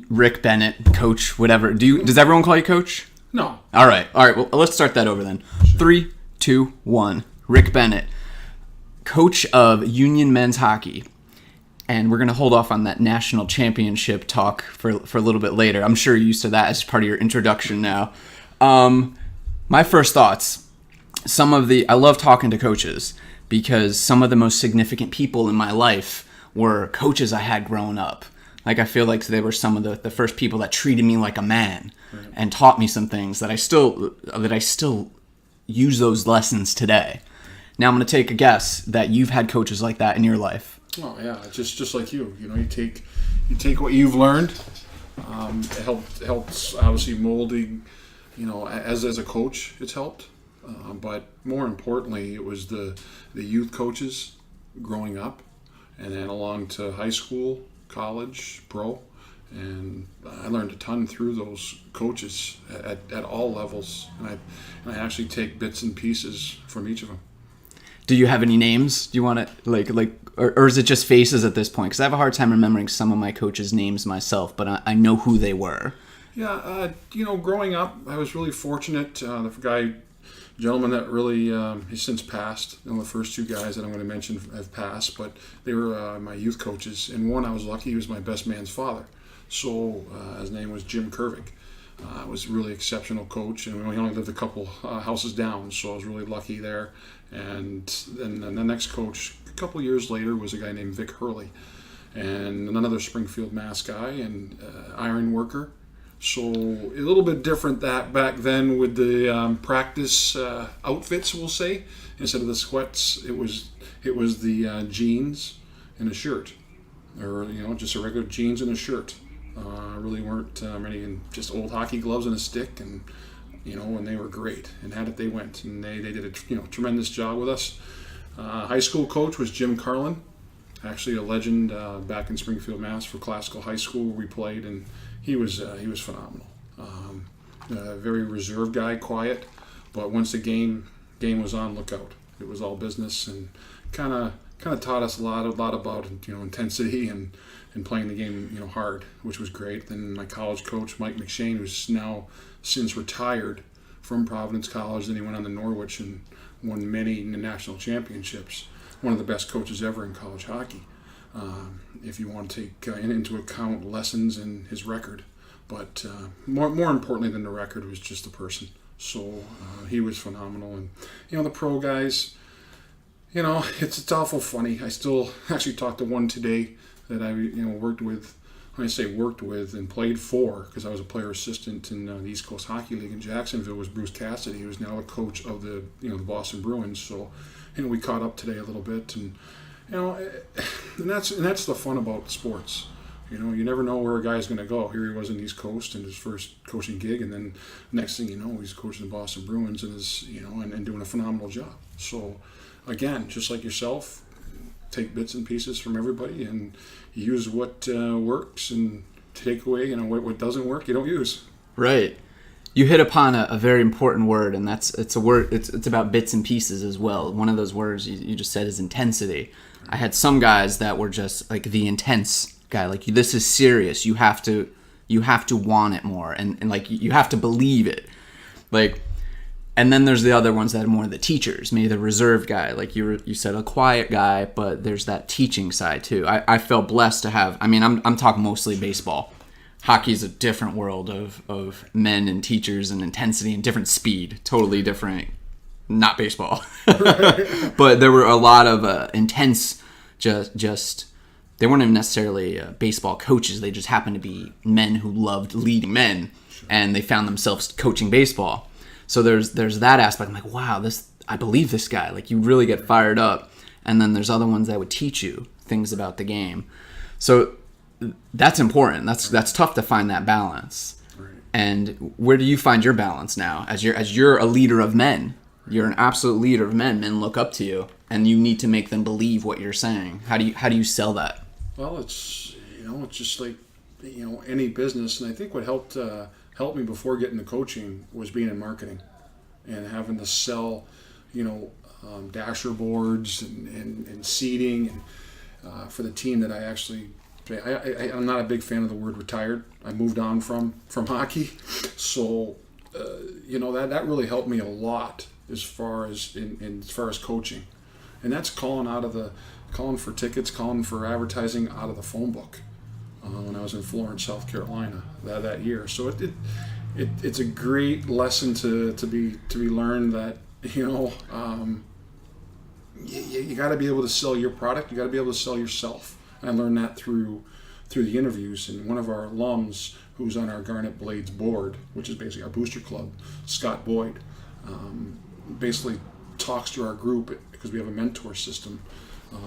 Rick Bennett, coach, whatever. Does everyone call you coach? No. All right. Well, let's start that over then. Sure. 3, 2, 1. Rick Bennett, coach of Union men's hockey. And we're going to hold off on that national championship talk for a little bit later. I'm sure you're used to that as part of your introduction now. My first thoughts, I love talking to coaches because some of the most significant people in my life were coaches I had growing up. Like, I feel like they were some of the first people that treated me like a man and taught me some things that I still use those lessons today. Now I'm going to take a guess that you've had coaches like that in your life. Oh yeah, just like you. You take what you've learned. It helps obviously molding. As a coach, it's helped. But more importantly, it was the youth coaches growing up, and then along to high school, college, pro, and I learned a ton through those coaches at all levels, and I actually take bits and pieces from each of them. Do you have any names? Do you want to or is it just faces at this point? Because I have a hard time remembering some of my coaches' names myself, but I know who they were. Yeah, growing up, I was really fortunate. The gentleman that really he's since passed. The first two guys that I'm going to mention have passed, but they were my youth coaches. And one, I was lucky; he was my best man's father. So his name was Jim Kervick. Was a really exceptional coach, and we only lived a couple houses down, so I was really lucky there. And then the next coach, a couple years later, was a guy named Vic Hurley, and another Springfield, Mass guy, and iron worker. So a little bit different that back then with the practice outfits, we'll say. Instead of the sweats, it was the jeans and a shirt, or just a regular jeans and a shirt. Really weren't many, and just old hockey gloves and a stick, and and they were great, and at it they went, and they did a tremendous job with us. High school coach was Jim Carlin, actually a legend back in Springfield, Mass for classical high school where we played, and he was phenomenal. Very reserved guy, quiet, but once the game was on, look out. It was all business, and kind of taught us a lot about intensity and playing the game hard, which was great. Then my college coach, Mike McShane, who's now since retired from Providence College, then he went on to Norwich and won many national championships. One of the best coaches ever in college hockey, if you want to take into account lessons in his record. But more importantly than the record was just the person. So he was phenomenal. And the pro guys, it's awful funny. I still actually talked to one today that I worked with. When I say worked with and played for, because I was a player assistant in the East Coast Hockey League in Jacksonville, was Bruce Cassidy, who's now a coach of the the Boston Bruins. So we caught up today a little bit, and and that's the fun about sports. You never know where a guy's going to go. Here he was in the East Coast in his first coaching gig, and then next thing you know, he's coaching the Boston Bruins and is and doing a phenomenal job. So again, just like yourself, take bits and pieces from everybody and use what works, and take away what doesn't work you don't use. Right. You hit upon a very important word, and it's a word. It's about bits and pieces as well. One of those words you just said is intensity. I had some guys that were just like the intense guy. Like, this is serious. You have to want it more, and like you have to believe it. Like, and then there's the other ones that are more the teachers, maybe the reserved guy. Like you said, a quiet guy, but there's that teaching side too. I felt blessed to have. I mean, I'm talking mostly baseball. Hockey is a different world of men and teachers and intensity and different speed, totally different. Not baseball, but there were a lot of intense. Just they weren't even necessarily baseball coaches. They just happened to be men who loved leading men, and they found themselves coaching baseball. So there's that aspect. I'm like, wow, I believe this guy. Like, you really get fired up. And then there's other ones that would teach you things about the game. So that's important. That's tough to find that balance. Right. And where do you find your balance now? As you're a leader of men, you're an absolute leader of men. Men look up to you, and you need to make them believe what you're saying. How do you sell that? Well, it's just like any business, and I think what helped me before getting to coaching was being in marketing and having to sell, dasher boards and seating and for the team that I actually I'm not a big fan of the word retired. I moved on from hockey, so that really helped me a lot as far as as far as coaching, and that's calling for tickets, calling for advertising out of the phone book when I was in Florence, South Carolina that year. So it's a great lesson to be learned that you got to be able to sell your product. You got to be able to sell yourself. I learned that through the interviews. And one of our alums, who's on our Garnet Blades board, which is basically our booster club, Scott Boyd, basically talks to our group, because we have a mentor system,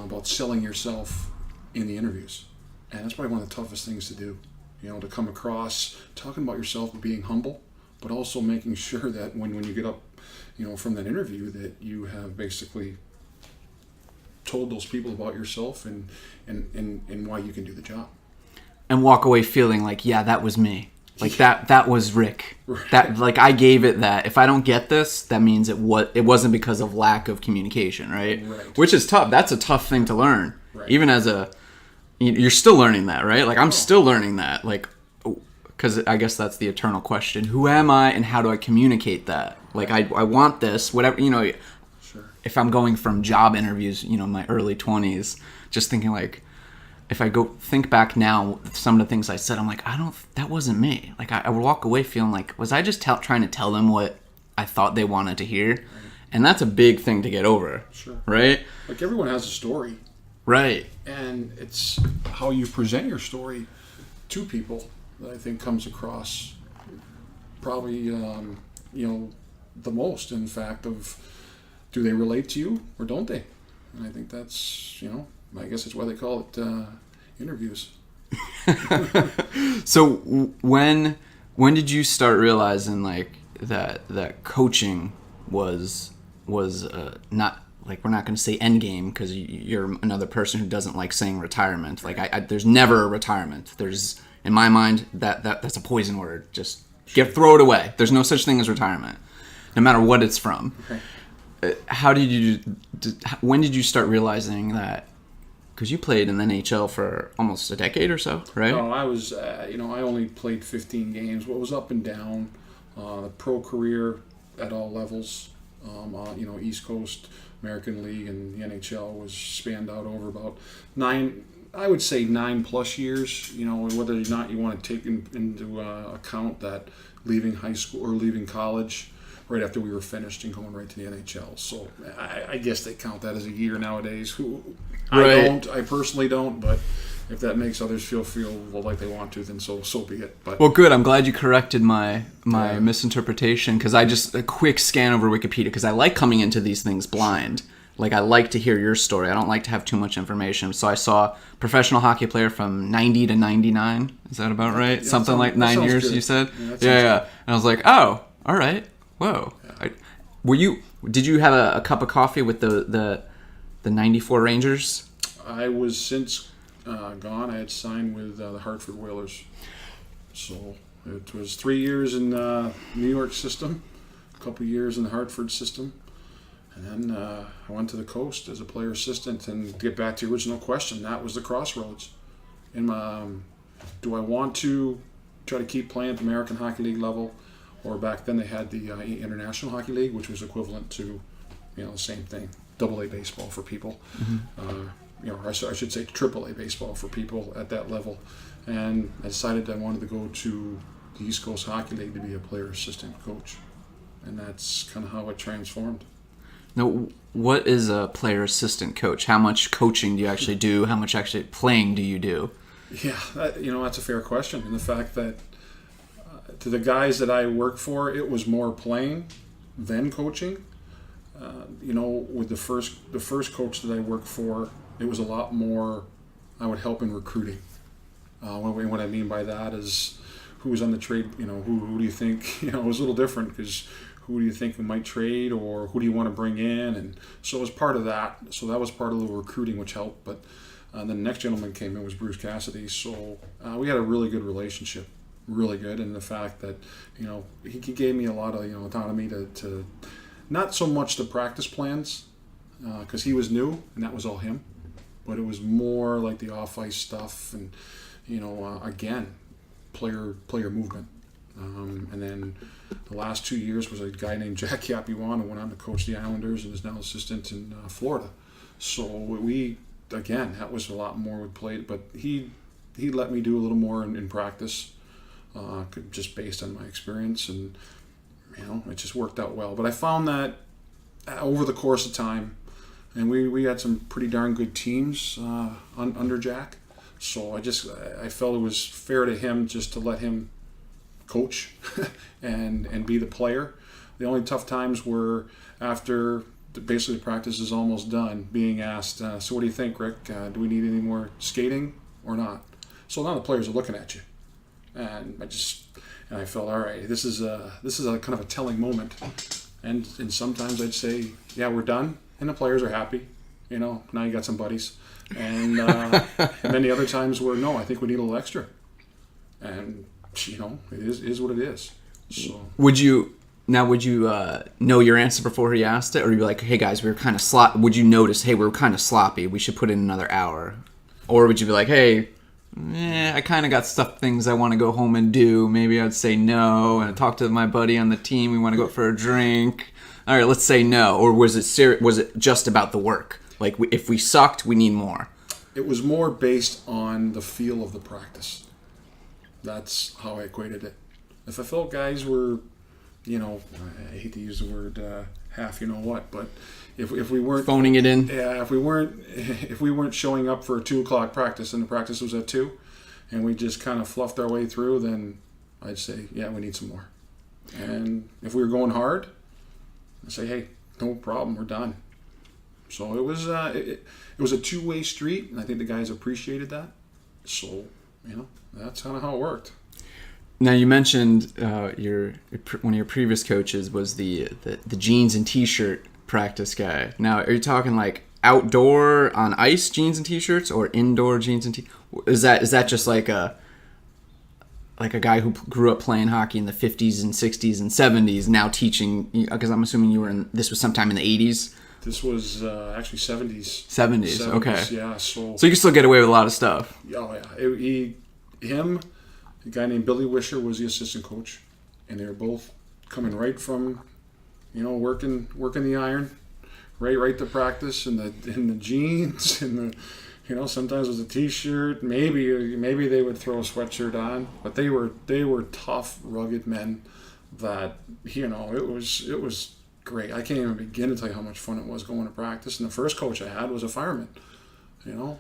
about selling yourself in the interviews. And that's probably one of the toughest things to do, to come across talking about yourself, being humble, but also making sure that when you get up, from that interview, that you have basically told those people about yourself and why you can do the job. And walk away feeling like, yeah, that was me. Like that was Rick. Right. That, like, I gave it that. If I don't get this, that means it wasn't because of lack of communication, right? Which is tough. That's a tough thing to learn. Right. Even as you're still learning that, right? Like, I'm still learning that. Like, because I guess that's the eternal question. Who am I and how do I communicate that? Like, I want this, whatever, Sure. If I'm going from job interviews, in my early 20s, just thinking like, if I go think back now, some of the things I said, I'm like, that wasn't me. Like, I would walk away feeling like, was I just trying to tell them what I thought they wanted to hear? Right. And that's a big thing to get over. Sure. Right? Like, everyone has a story. Right. And it's how you present your story to people that I think comes across probably, the most, in fact, of do they relate to you or don't they? And I think that's, I guess that's why they call it interviews. So when did you start realizing like that coaching was not, like, we're not going to say end game because you're another person who doesn't like saying retirement. Like, there's never a retirement. There's, in my mind, that's a poison word. Just throw it away. There's no such thing as retirement, no matter what it's from. Okay. When did you start realizing that? Because you played in the NHL for almost a decade or so, right? No, I was, I only played 15 games. What was up and down, the pro career at all levels, East Coast, American League, and the NHL was spanned out over about 9+ years. Whether or not you want to take into account that leaving high school or leaving college right after we were finished and going right to the NHL. So I guess they count that as a year nowadays. Right. I personally don't, but if that makes others feel like they want to, then so be it. But well, good. I'm glad you corrected my misinterpretation, because I just a quick scan over Wikipedia, because I like coming into these things blind. Like, I like to hear your story. I don't like to have too much information. So I saw professional hockey player from 90 to 99. Is that about right? Yeah, something like 9 years, good. You said? Yeah. And I was like, oh, all right. Whoa. Yeah. Did you have a cup of coffee with the 94 Rangers? I was since gone. I had signed with the Hartford Whalers. So it was 3 years in New York system, a couple years in the Hartford system. And then I went to the coast as a player assistant. And to get back to the original question, that was the crossroads. Do I want to try to keep playing at the American Hockey League level? Or back then they had the International Hockey League, which was equivalent to, the same thing, AA baseball for people. Mm-hmm. I should say AAA baseball for people at that level. And I decided I wanted to go to the East Coast Hockey League to be a player assistant coach. And that's kind of how it transformed. Now, what is a player assistant coach? How much coaching do you actually do? How much actually playing do you do? Yeah, that's a fair question. And the fact that to the guys that I work for, it was more playing than coaching. With the first coach that I worked for, it was a lot more. I would help in recruiting. What I mean by that is who's on the trade. Who do you think? It was a little different because who do you think we might trade, or who do you want to bring in? And so it was part of that. So that was part of the recruiting, which helped. But then the next gentleman came in was Bruce Cassidy. So we had a really good relationship. Really good, and the fact that he gave me a lot of autonomy to not so much the practice plans because he was new and that was all him, but it was more like the off-ice stuff and, again, player movement. And then the last 2 years was a guy named Jack Yapiwan who went on to coach the Islanders and is now assistant in Florida. So that was a lot more we played, but he let me do a little more in practice, just based on my experience, and it just worked out well. But I found that over the course of time, and we had some pretty darn good teams under Jack, so I felt it was fair to him just to let him coach and be the player. The only tough times were after basically the practice is almost done, being asked, so what do you think, Rick? Do we need any more skating or not? So now the players are looking at you, and I felt, all right, this is a kind of a telling moment, and sometimes I'd say, yeah, we're done, and the players are happy, now you got some buddies, and and then the other times were, no, I think we need a little extra, and it is what it is. So would you know your answer before he asked it, or you'd be like, hey guys, we were kind of sloppy? Would you notice, hey, we were kind of sloppy, we should put in another hour? Or would you be like, hey, I kind of got things I want to go home and do. Maybe I'd say no, and talk to my buddy on the team. We want to go for a drink. All right, let's say no. Or was it just about the work? Like, if we sucked, we need more. It was more based on the feel of the practice. That's how I equated it. If I felt guys were, I hate to use the word half, but if we weren't phoning it in, if we weren't showing up for a 2:00 practice and the practice was at 2, and we just kind of fluffed our way through, then I'd say, yeah, we need some more. And if we were going hard, I'd say, hey, no problem, we're done. So it was it was a two-way street, and I think the guys appreciated that. So that's kind of how it worked. Now you mentioned one of your previous coaches was the jeans and t-shirt practice guy. Now, are you talking like outdoor on ice jeans and t-shirts, or indoor jeans and is that just like a guy who grew up playing hockey in the 50s and 60s and 70s now teaching? Because I'm assuming this was sometime in the 80s. This was actually 70s. 70s. Okay. Yeah. So you can still get away with a lot of stuff. Oh yeah. A guy named Billy Wisher was the assistant coach, and they were both coming right from, working the iron, right to practice, in the jeans, and the, sometimes it was a t-shirt. Maybe they would throw a sweatshirt on, but they were tough, rugged men. That it was great. I can't even begin to tell you how much fun it was going to practice. And the first coach I had was a fireman, and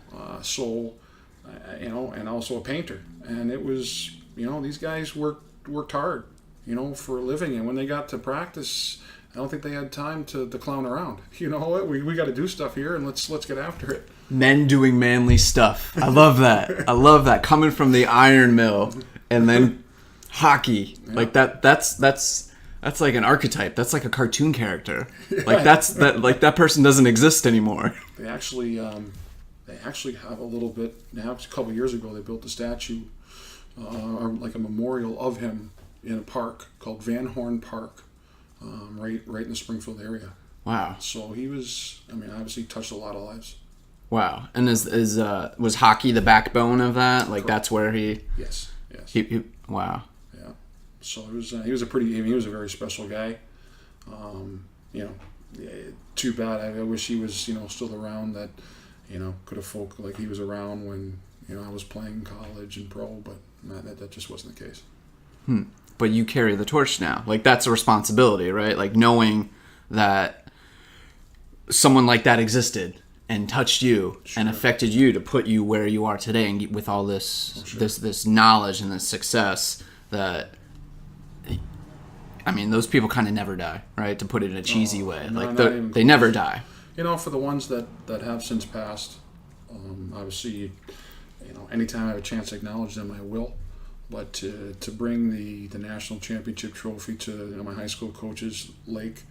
also a painter. And it was, these guys worked hard, for a living. And when they got to practice, I don't think they had time to clown around. You know what? We got to do stuff here, and let's get after it. Men doing manly stuff. I love that. I love that. Coming from the iron mill and then hockey. Yeah. Like that's like an archetype. That's like a cartoon character. Like that person doesn't exist anymore. They actually have a little bit. Now, a couple of years ago, they built a statue, or like a memorial of him in a park called Van Horn Park, right in the Springfield area. Wow. So he was. Obviously, touched a lot of lives. Wow. And was hockey the backbone of that? Like, correct. That's where he. Yes. He wow. Yeah. So he was he was a very special guy. Too bad. I wish he was still around. That. Could have folk like he was around when I was playing college and pro, but that just wasn't the case. But you carry the torch now. Like, that's a responsibility, right? Like, knowing that someone like that existed and touched you, sure, and affected you to put you where you are today, and with all this this knowledge and this success, that those people kind of never die, right? To put it in a cheesy way, like they never die. For the ones that have since passed, obviously, anytime I have a chance to acknowledge them, I will. But to bring the national championship trophy to my high school coach's Lake,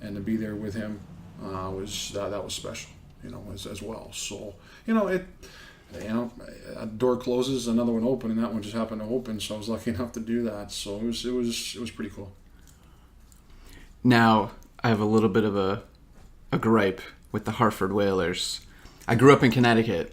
and to be there with him, that was special, as well. So a door closes, another one opens, and that one just happened to open. So I was lucky enough to do that. So it was pretty cool. Now I have a little bit of a gripe with the Hartford Whalers. I grew up in Connecticut,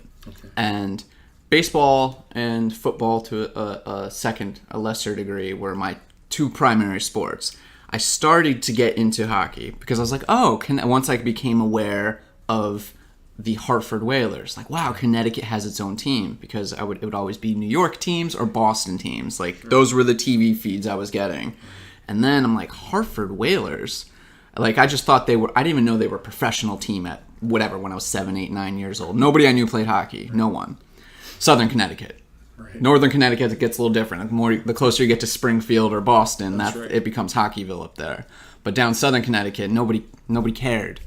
and baseball and football to a lesser degree were my two primary sports. I started to get into hockey because I was like, once I became aware of the Hartford Whalers, like, wow, Connecticut has its own team, because it would always be New York teams or Boston teams. Like, those were the TV feeds I was getting. And then I'm like, Hartford Whalers? Like, I just thought I didn't even know they were a professional team at whatever, when I was 7, 8, 9 years old. Nobody I knew played hockey. No one. Southern Connecticut. Right. Northern Connecticut, it gets a little different. The closer you get to Springfield or Boston, it becomes Hockeyville up there. But down Southern Connecticut, nobody cared.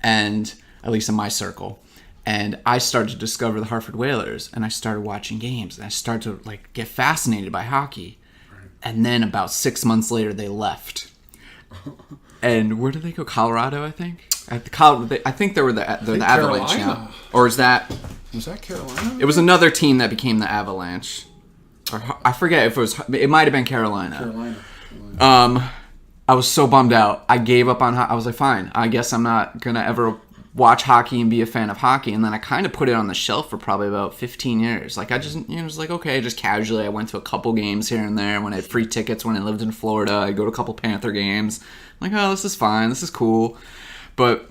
And at least in my circle. And I started to discover the Hartford Whalers, and I started watching games, and I started to get fascinated by hockey. Right. And then about 6 months later, they left. And where did they go? Colorado, I think. I think they were the Avalanche now. Or was that Carolina? It was another team that became the Avalanche. Or I forget if it was. It might have been Carolina. I was so bummed out. I gave up on hockey. I was like, fine. I guess I'm not gonna ever watch hockey and be a fan of hockey. And then I kind of put it on the shelf for probably about 15 years. Like, I just, was like, okay, just casually. I went to a couple games here and there when I had free tickets when I lived in Florida. I'd go to a couple Panther games. I'm like, oh, this is fine. This is cool. But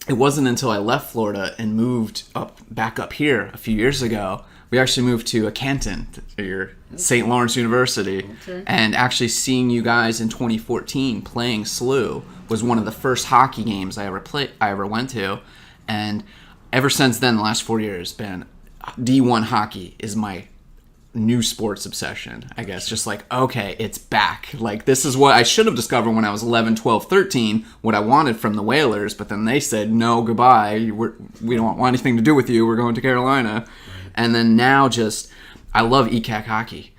it wasn't until I left Florida and moved back up here a few years ago. We actually moved to Canton, your St. Lawrence University. Okay. And actually seeing you guys in 2014 playing SLU was one of the first hockey games I ever went to. And ever since then, the last 4 years, D1 hockey is my new sports obsession, I guess. Just like, okay, it's back. Like, this is what I should have discovered when I was 11, 12, 13, what I wanted from the Whalers. But then they said, no, goodbye. We don't want anything to do with you. We're going to Carolina. And then now I love ECAC hockey.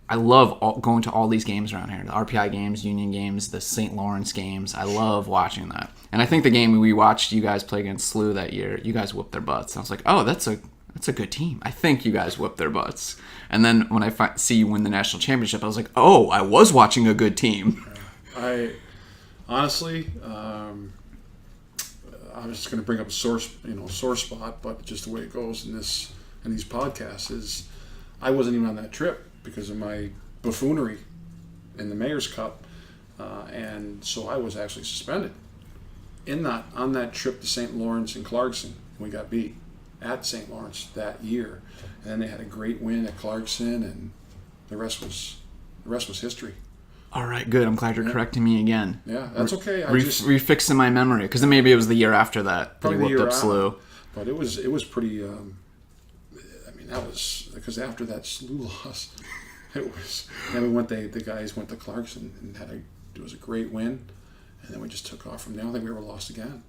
I love going to all these games around here. The RPI games, Union games, the St. Lawrence games. I love watching that. And I think the game we watched you guys play against SLU that year, you guys whooped their butts. And I was like, oh, that's a good team. I think you guys whooped their butts. And then when I see you win the national championship, I was like, oh, I was watching a good team. I honestly, I was just going to bring up a sore spot, but just the way it goes in these podcasts is I wasn't even on that trip because of my buffoonery in the Mayor's Cup, and so I was actually suspended on that trip to St. Lawrence and Clarkson. We got beat at St. Lawrence that year, and then they had a great win at Clarkson, and the rest was history. All right, good. I'm glad you're correcting me again. Yeah, that's okay. Refixing my memory, because then maybe it was the year after that you whooped up SLU. But it was pretty. That was because after that SLU loss, it was. Then the guys went to Clarkson and it was a great win, and then we just took off from there. I don't think we ever lost again.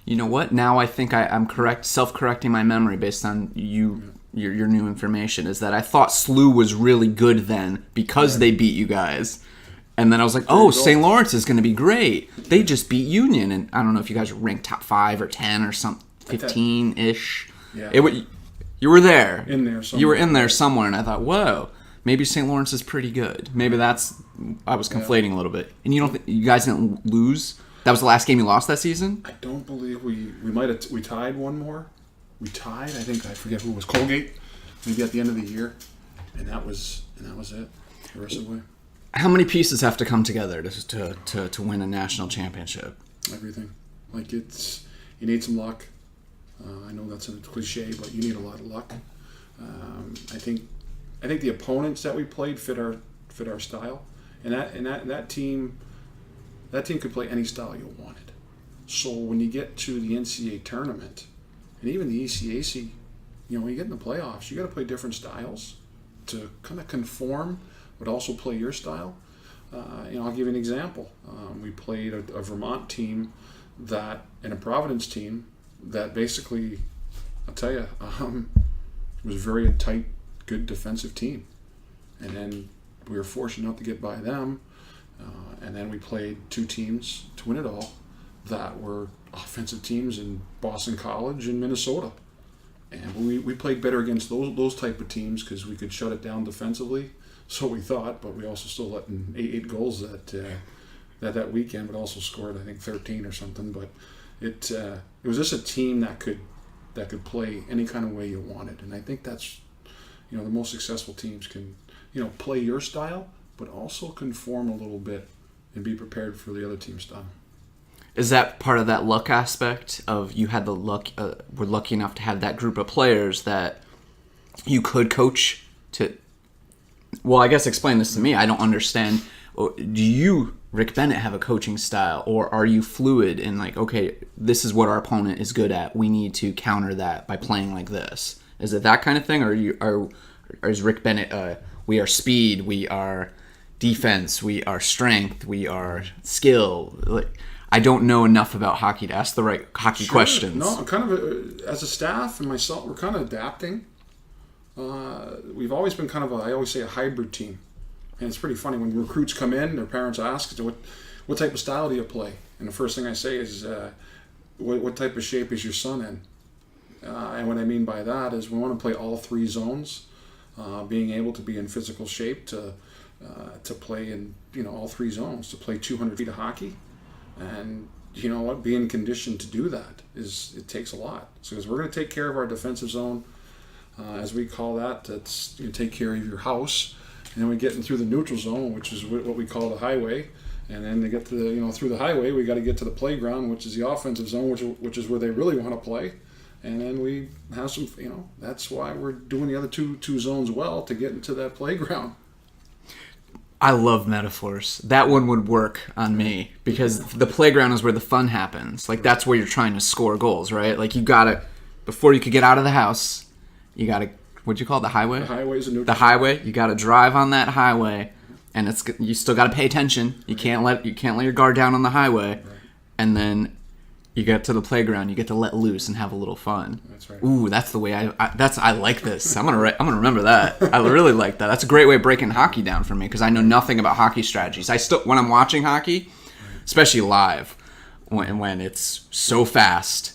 You know what? Now I think I'm self-correcting my memory based on your new information. Is that I thought SLU was really good then because they beat you guys. And then I was like, oh, St. Lawrence is going to be great. They just beat Union. And I don't know if you guys were ranked top 5 or 10 or something, 15-ish. Yeah. You were there. In there somewhere. You were in there somewhere. And I thought, whoa, maybe St. Lawrence is pretty good. Maybe I was conflating a little bit. And you don't think you guys didn't lose? That was the last game you lost that season? I don't believe we tied one more. We tied, I forget who it was, Colgate, maybe at the end of the year. And that was it. The rest of the way. How many pieces have to come together to win a national championship? Everything. You need some luck. I know that's a cliche, but you need a lot of luck. I think the opponents that we played fit our style, and that team could play any style you wanted. So when you get to the NCAA tournament, and even the ECAC, when you get in the playoffs, you got to play different styles to kind of conform, but also play your style. I'll give you an example. We played a Vermont team and a Providence team that basically, I'll tell you, was a very tight, good defensive team. And then we were fortunate enough to get by them. And then we played 2 teams to win it all that were offensive teams in Boston College and Minnesota. And we played better against those type of teams because we could shut it down defensively. So we thought, but we also still let in 8 goals that weekend, but also scored, I think, 13 or something. But it was just a team that could play any kind of way you wanted, and I think that's, the most successful teams can, play your style, but also conform a little bit and be prepared for the other team's style. Is that part of that luck aspect of you had the luck, were lucky enough to have that group of players that you could coach to? Well, I guess explain this to me. I don't understand. Do you, Rick Bennett, have a coaching style, or are you fluid in like, okay, this is what our opponent is good at. We need to counter that by playing like this. Is it that kind of thing, or is Rick Bennett? We are speed. We are defense. We are strength. We are skill. Like, I don't know enough about hockey to ask the right hockey questions. No, kind of as a staff and myself, we're kind of adapting. We've always been kind of I always say a hybrid team. And it's pretty funny when recruits come in, their parents ask, what type of style do you play? And the first thing I say is, what type of shape is your son in? And what I mean by that is we want to play all three zones, being able to be in physical shape to play in all three zones, to play 200 feet of hockey. And you know what, being conditioned to do that it takes a lot. So because we're going to take care of our defensive zone, as we call that, that's take care of your house. And then we get in through the neutral zone, which is what we call the highway. And then to get to the, through the highway, we got to get to the playground, which is the offensive zone, which is where they really want to play. And then we have some, that's why we're doing the other two zones well, to get into that playground. I love metaphors. That one would work on me because the playground is where the fun happens. Like, that's where you're trying to score goals, right? Like, you gotta, before you could get out of the house, you gotta, what'd you call it, the highway? The highway's a neutral. The highway, you gotta drive on that highway, and you still gotta pay attention. You can't let your guard down on the highway, right. And then you get to the playground, you get to let loose and have a little fun. That's right. Ooh, that's the way I like this. I'm gonna remember that. I really like that. That's a great way of breaking hockey down for me because I know nothing about hockey strategies. When I'm watching hockey, especially live, when it's so fast,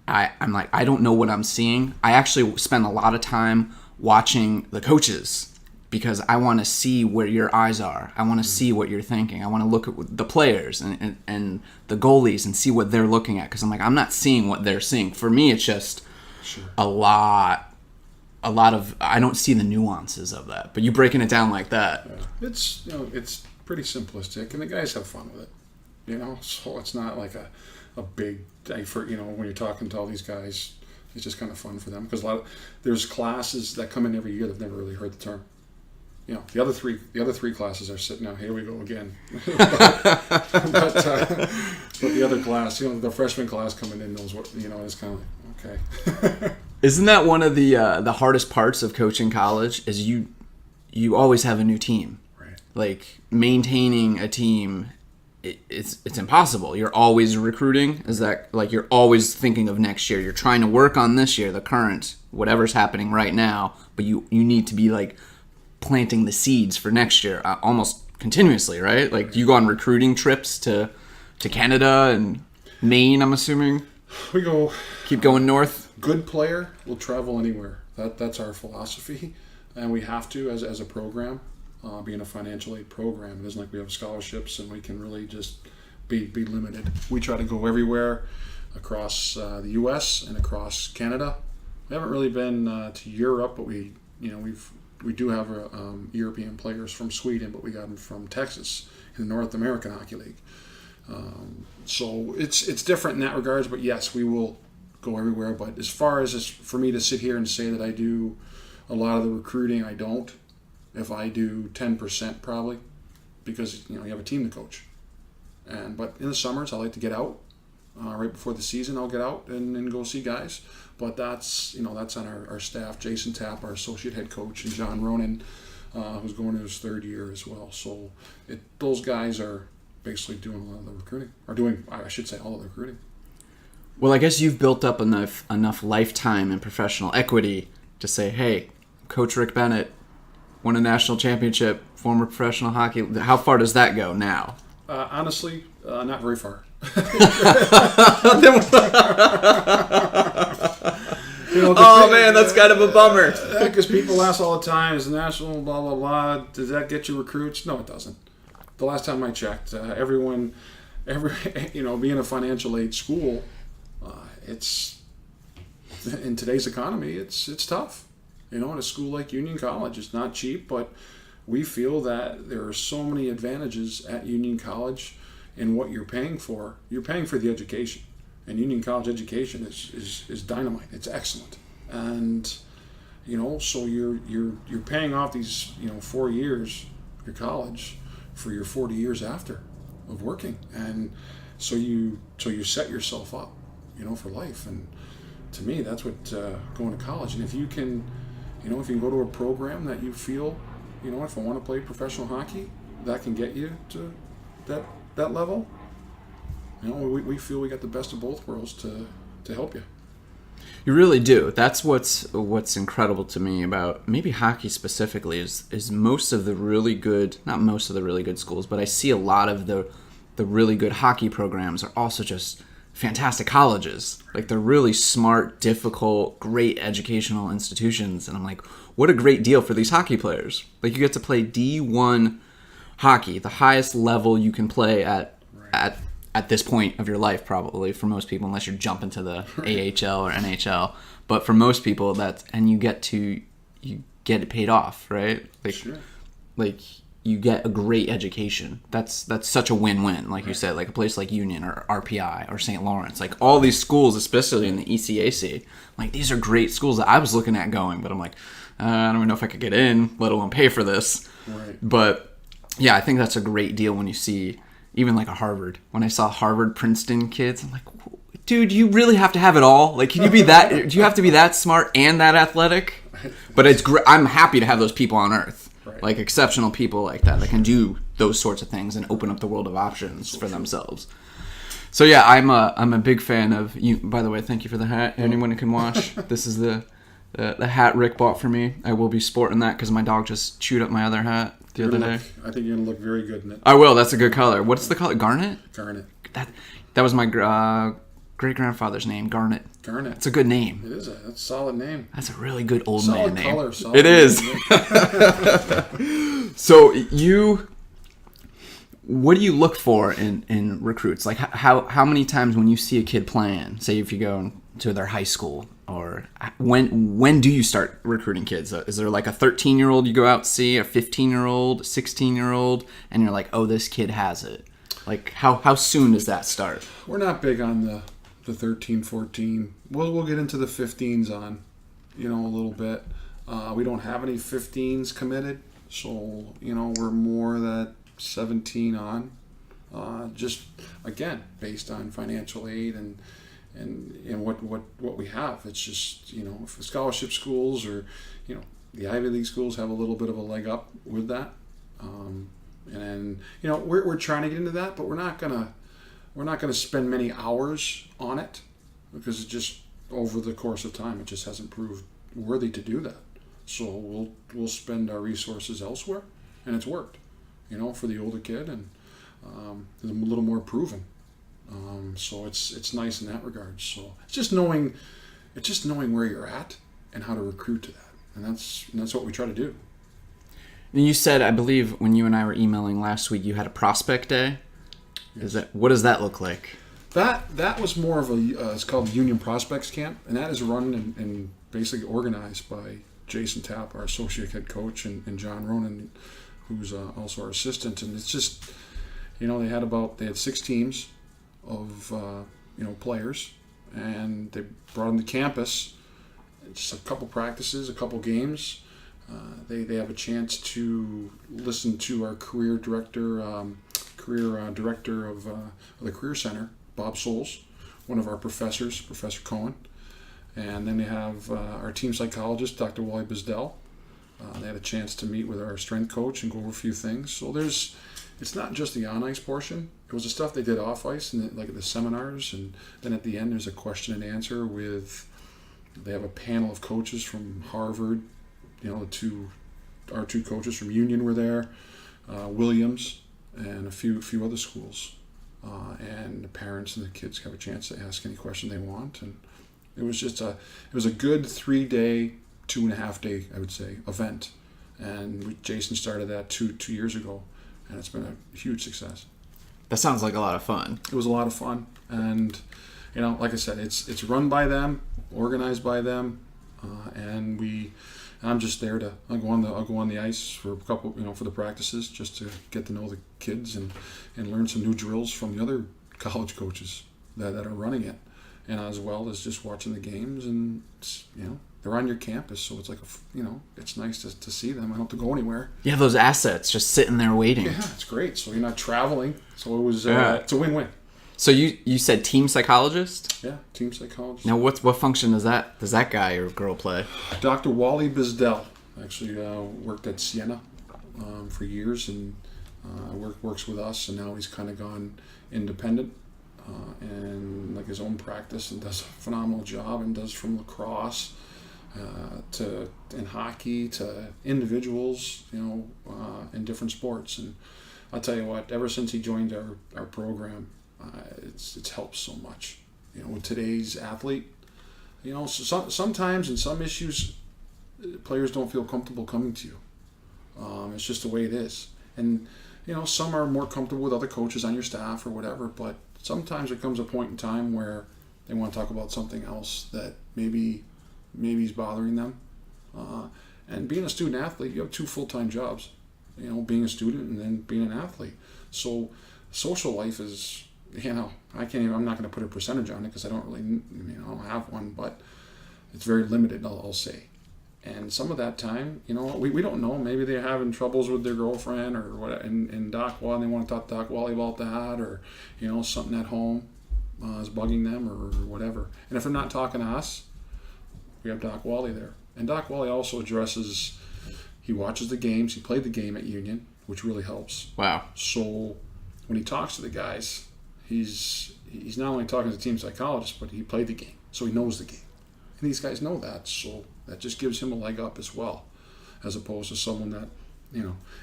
I'm like, I don't know what I'm seeing. I actually spend a lot of time watching the coaches because I want to see where your eyes are. I want to see what you're thinking. I want to look at the players and the goalies and see what they're looking at because I'm like, I'm not seeing what they're seeing. For me, it's just a lot of, I don't see the nuances of that. But you breaking it down like that. Yeah. It's pretty simplistic, and the guys have fun with it. So it's not like a big effort, when you're talking to all these guys. It's just kind of fun for them because there's classes that come in every year that've never really heard the term. The other three classes are sitting out. Here we go again. but the other class, the freshman class coming in knows what, it's kind of like, okay. Isn't that one of the hardest parts of coaching college? Is you always have a new team, right? Like maintaining a team. It's impossible. You're always recruiting. Is that like you're always thinking of next year? You're trying to work on this year, the current, whatever's happening right now. But you need to be like planting the seeds for next year almost continuously, right? Like you go on recruiting trips to Canada and Maine, I'm assuming. We go. Keep going north. Good player will travel anywhere. That's our philosophy, and we have to as a program. Being a financial aid program, it isn't like we have scholarships and we can really just be limited. We try to go everywhere across the U.S. and across Canada. We haven't really been to Europe, but we do have European players from Sweden, but we got them from Texas in the North American Hockey League. So it's different in that regards, but yes, we will go everywhere. But as far as for me to sit here and say that I do a lot of the recruiting, I don't. If I do 10% probably, because you have a team to coach. But in the summers, I like to get out. Right before the season, I'll get out and go see guys. But that's on our staff. Jason Tapp, our associate head coach, and John Ronan, who's going to his third year as well. So those guys are basically doing a lot of the recruiting, or doing, I should say, all of the recruiting. Well, I guess you've built up enough lifetime and professional equity to say, hey, Coach Rick Bennett won a national championship, former professional hockey. How far does that go now? Honestly, not very far. Man, that's kind of a bummer. Because people ask all the time, is the national blah, blah, blah, does that get you recruits? No, it doesn't. The last time I checked, everyone being a financial aid school, it's in today's economy, it's tough. In a school like Union College, it's not cheap, but we feel that there are so many advantages at Union College in what you're paying for. You're paying for the education, and Union College education is dynamite. It's excellent, and so you're paying off these 4 years your college for your 40 years after of working, and so you set yourself up for life. And to me, that's what going to college. And if you can go to a program that you feel, if I want to play professional hockey, that can get you to that level, we feel we got the best of both worlds to help you. You really do. That's what's incredible to me about maybe hockey specifically is most of the really good, not most of the really good schools, but I see a lot of the really good hockey programs are also just fantastic colleges. Like, they're really smart, difficult, great educational institutions. And I'm like, what a great deal for these hockey players. Like, you get to play D1 hockey, the highest level you can play at this point of your life, probably, for most people, unless you're jumping to the AHL or NHL. But for most people, you get it paid off, right? Like, sure. Like, you get a great education. That's such a win-win, like you said, like a place like Union or RPI or St. Lawrence. Like, all these schools, especially in the ECAC, like, these are great schools that I was looking at going, but I'm like, I don't even know if I could get in, let alone pay for this. Right. But yeah, I think that's a great deal when you see even like a Harvard. When I saw Harvard, Princeton kids, I'm like, dude, you really have to have it all? Like, can you be that? Do you have to be that smart and that athletic? But it's great. I'm happy to have those people on Earth. Right. Like, exceptional people like that can do those sorts of things and open up the world of options for themselves. So yeah, I'm a big fan of you. By the way, thank you for the hat. Anyone who can watch, this is the hat Rick bought for me. I will be sporting that because my dog just chewed up my other hat the other day. I think you're gonna look very good in it. I will. That's a good color. What's the color? Garnet. Garnet. That was my great grandfather's name. Garnet. Garnet. It's a good name. It is. That's a solid name. That's a really good old Solid man color, name. solid It is. name. So what do you look for in recruits? Like, how many times when you see a kid playing, say if you go to their high school, or when do you start recruiting kids? Is there like a 13-year-old you go out and see, a 15-year-old, 16-year-old, and you're like, oh, this kid has it? Like, how soon does that start? We're not big on the 13, 14. We'll get into the 15s on, a little bit. We don't have any 15s committed, so we're more that 17 on. Just again based on financial aid and what we have. It's just if scholarship schools or the Ivy League schools have a little bit of a leg up with that. And we're trying to get into that, but we're not gonna spend many hours on it because it just over the course of time it just hasn't proved worthy to do that. So we'll spend our resources elsewhere, and it's worked, for the older kid, and a little more proven. So it's nice in that regard. So it's just knowing where you're at and how to recruit to that, and that's what we try to do. And you said, I believe, when you and I were emailing last week, you had a prospect day. Yes. What does that look like? That was more of it's called Union Prospects Camp, and that is run and basically organized by Jason Tapp, our associate head coach, and John Ronan, who's also our assistant. And it's just, they had 6 teams of players, and they brought them to campus. Just a couple practices, a couple games. They have a chance to listen to our career director of the Career Center, Bob Souls, one of our professors, Professor Cohen. And then they have our team psychologist, Dr. Wally Bisdell. They had a chance to meet with our strength coach and go over a few things. So it's not just the on-ice portion. It was the stuff they did off-ice, and like the seminars. And then at the end, there's a question and answer they have a panel of coaches from Harvard. Our two coaches from Union were there, Williams, and a few other schools. And the parents and the kids have a chance to ask any question they want. And it was a good 3-day, 2.5-day, I would say, event. And Jason started that two years ago, and it's been a huge success. That sounds like a lot of fun. It was a lot of fun, and like I said, it's run by them, organized by them, and I'm just there to I'll go on the ice for a couple for the practices just to get to know the kids and learn some new drills from the other college coaches that are running it, and as well as just watching the games. And they're on your campus, so it's like it's nice to see them. I don't have to go anywhere. You have those assets just sitting there waiting. Yeah, it's great. So you're not traveling. So it was it's a win-win. So you said team psychologist? Yeah, team psychologist. Now what function does that guy or girl play? Dr. Wally Bizdell actually worked at Siena for years, and works with us, and now he's kind of gone independent and like his own practice, and does a phenomenal job, and does from lacrosse to in hockey to individuals, in different sports. And I'll tell you what, ever since he joined our program, it's helped so much. With today's athlete, sometimes in some issues, players don't feel comfortable coming to you. It's just the way it is. And some are more comfortable with other coaches on your staff or whatever, but sometimes there comes a point in time where they want to talk about something else that maybe is bothering them. And being a student athlete, you have 2 full-time jobs. Being a student and then being an athlete. So social life is, I'm not going to put a percentage on it because I don't really, have one, but it's very limited, I'll say. And some of that time, we don't know. Maybe they're having troubles with their girlfriend or what, and Doc Wally, they want to talk to Doc Wally about that, or something at home is bugging them or whatever. And if they're not talking to us, we have Doc Wally there. And Doc Wally also addresses. He watches the games. He played the game at Union, which really helps. Wow. So when he talks to the guys, he's not only talking to the team psychologist, but he played the game, so he knows the game. And these guys know that, so that just gives him a leg up as well, as opposed to someone that,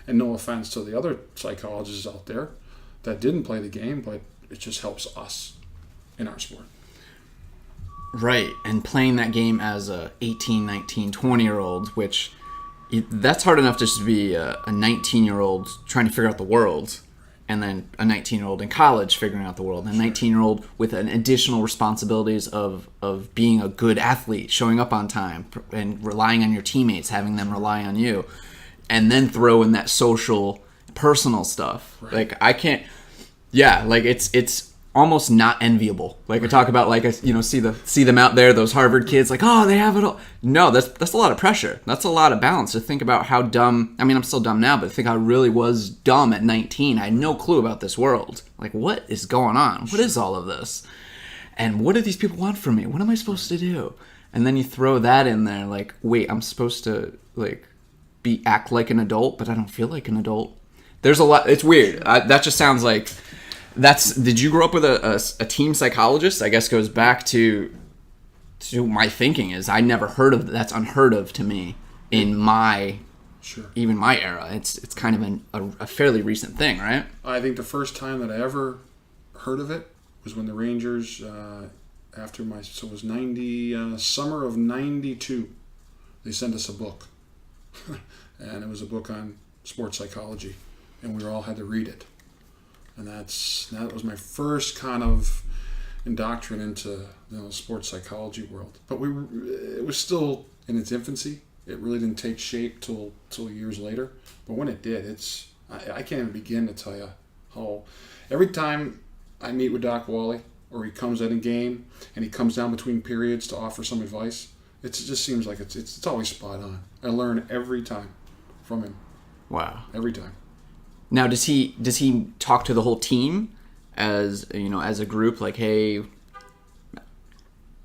and no offense to the other psychologists out there that didn't play the game, but it just helps us in our sport. Right, and playing that game as a 18, 19, 20-year-old, which that's hard enough just to be a 19-year-old trying to figure out the world, and then a 19-year-old in college figuring out the world, and a 19-year-old with an additional responsibilities of being a good athlete, showing up on time, and relying on your teammates, having them rely on you, and then throw in that social, personal stuff. Right. Like, I can't... Yeah, like, it's almost not enviable. Like, I talk about, like, see them out there, those Harvard kids, like, oh, they have it all. No, that's a lot of pressure. That's a lot of balance to think about how dumb. I mean, I'm still dumb now, but think I really was dumb at 19. I had no clue about this world. Like, what is going on? What is all of this? And what do these people want from me? What am I supposed to do? And then you throw that in there, like, wait, I'm supposed to, like, act like an adult, but I don't feel like an adult. There's a lot. It's weird. That just sounds like... Did you grow up with a team psychologist? I guess goes back to my thinking is I never heard of that's unheard of to me in my even my era. It's kind of a fairly recent thing, right? I think the first time that I ever heard of it was when the Rangers it was 90 summer of 92. They sent us a book, and it was a book on sports psychology, and we all had to read it. And that was my first kind of indoctrination into the sports psychology world. But it was still in its infancy. It really didn't take shape till years later. But when it did, I can't even begin to tell you how every time I meet with Doc Wally or he comes in a game and he comes down between periods to offer some advice, it just seems like it's always spot on. I learn every time from him. Wow. Every time. Now, does he talk to the whole team as a group, like, hey,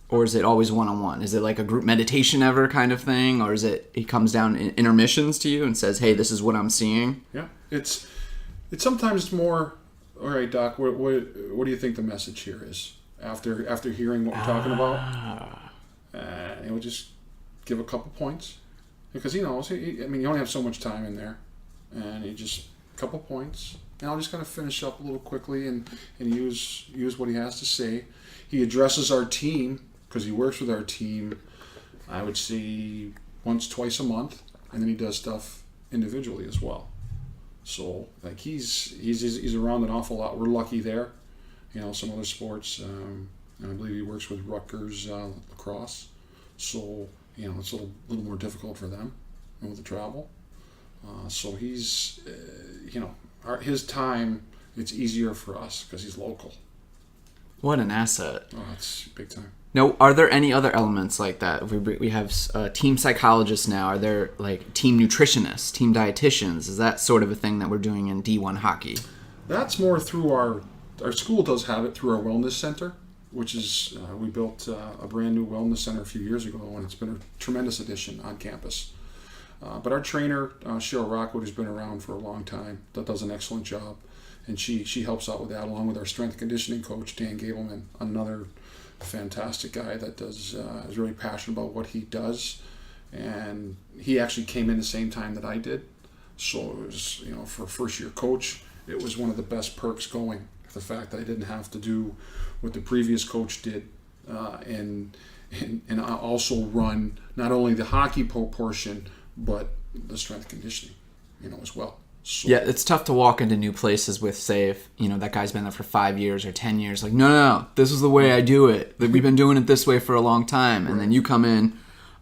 or is it always one-on-one? Is it like a group meditation ever kind of thing, or is it he comes down in intermissions to you and says, hey, this is what I'm seeing? Yeah, it's sometimes more. All right, Doc, what do you think the message here is after hearing what we're talking about? And he'll just give a couple points because he knows. You only have so much time in there, and he just. Couple points. Now I'm just going to finish up a little quickly and use what he has to say. He addresses our team because he works with our team, I would say once, twice a month, and then he does stuff individually as well. So like he's around an awful lot. We're lucky there. Some other sports. I believe he works with Rutgers lacrosse. So it's a little more difficult for them with the travel. So he's his time. It's easier for us because he's local. What an asset. Oh, it's big time. Now, are there any other elements like that? We have team psychologists now. Are there like team nutritionists, team dietitians? Is that sort of a thing that we're doing in D1 hockey? That's more through our school does have it through our wellness center, which is we built a brand new wellness center a few years ago, and it's been a tremendous addition on campus. But our trainer, Cheryl Rockwood, who's been around for a long time, that does an excellent job. And she helps out with that, along with our strength conditioning coach, Dan Gableman, another fantastic guy that is really passionate about what he does. And he actually came in the same time that I did. So it was, for a first-year coach, it was one of the best perks going. The fact that I didn't have to do what the previous coach did and also run not only the hockey portion, but the strength conditioning, as well. So, yeah, it's tough to walk into new places with, say, if that guy's been there for 5 years or 10 years. Like, no, this is the way I do it. We've been doing it this way for a long time, and then you come in.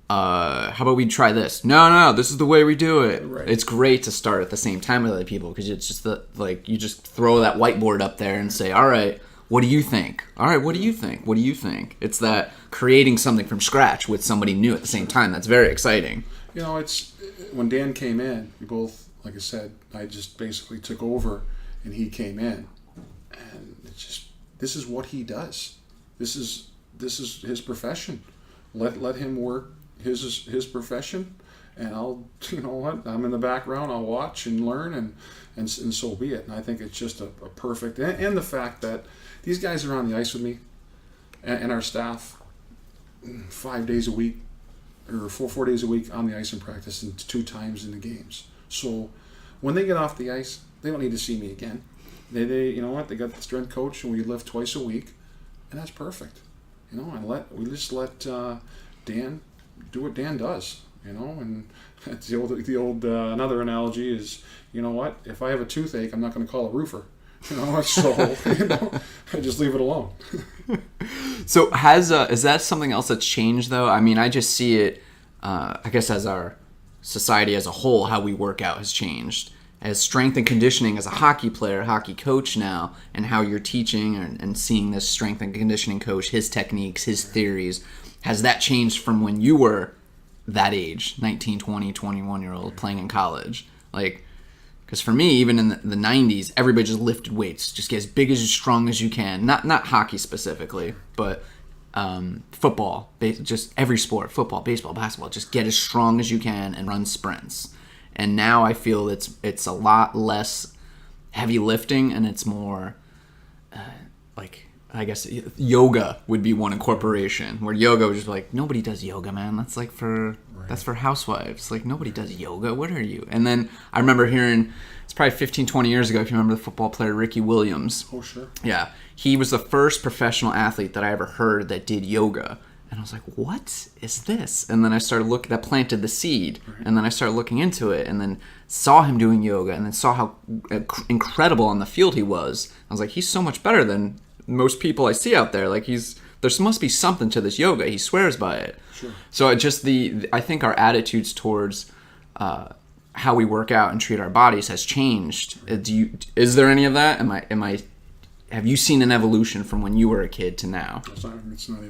How about we try this? No, this is the way we do it. Right. It's great to start at the same time with other people because it's just you just throw that whiteboard up there and say, all right, what do you think? All right, what do you think? What do you think? It's that creating something from scratch with somebody new at the same time. That's very exciting. It's when Dan came in, we both, like I said, I just basically took over, and he came in, and it's just this is what he does. This is his profession. Let him work his profession, and I'll I'm in the background. I'll watch and learn, and so be it. And I think it's just a perfect and the fact that these guys are on the ice with me, and our staff 5 days a week or 4 days a week on the ice in practice and 2 times in the games. So when they get off the ice, they don't need to see me again. They they got the strength coach, and we lift twice a week, and that's perfect. And we just let Dan do what Dan does. And that's the old another analogy is, if I have a toothache, I'm not going to call a roofer. So I just leave it alone. So is that something else that's changed though? I mean, I just see it. I guess as our society as a whole, how we work out has changed. As strength and conditioning as a hockey player, hockey coach now, and how you're teaching and seeing this strength and conditioning coach, his techniques, his theories, has that changed from when you were that age, 19, 20, 21-year-old playing in college? Like, because for me, even in the 90s, everybody just lifted weights. Just get as big as strong as you can. Not hockey specifically, but football, just every sport, football, baseball, basketball, just get as strong as you can and run sprints. And now I feel it's a lot less heavy lifting, and it's more I guess yoga would be one incorporation, where yoga was just like, nobody does yoga, man. That's that's for housewives. Like, nobody does yoga. What are you? And then I remember hearing, it's probably 15, 20 years ago, if you remember the football player Ricky Williams. Oh, sure. Yeah. He was the first professional athlete that I ever heard that did yoga. And I was like, what is this? And then I started looking, that planted the seed. Right. And then I started looking into it, and then saw him doing yoga, and then saw how incredible on the field he was. I was like, he's so much better than most people I see out there. Like, there must be something to this yoga. He swears by it. Sure. So I think our attitudes towards how we work out and treat our bodies has changed. Is there any of that? Have you seen an evolution from when you were a kid to now? It's not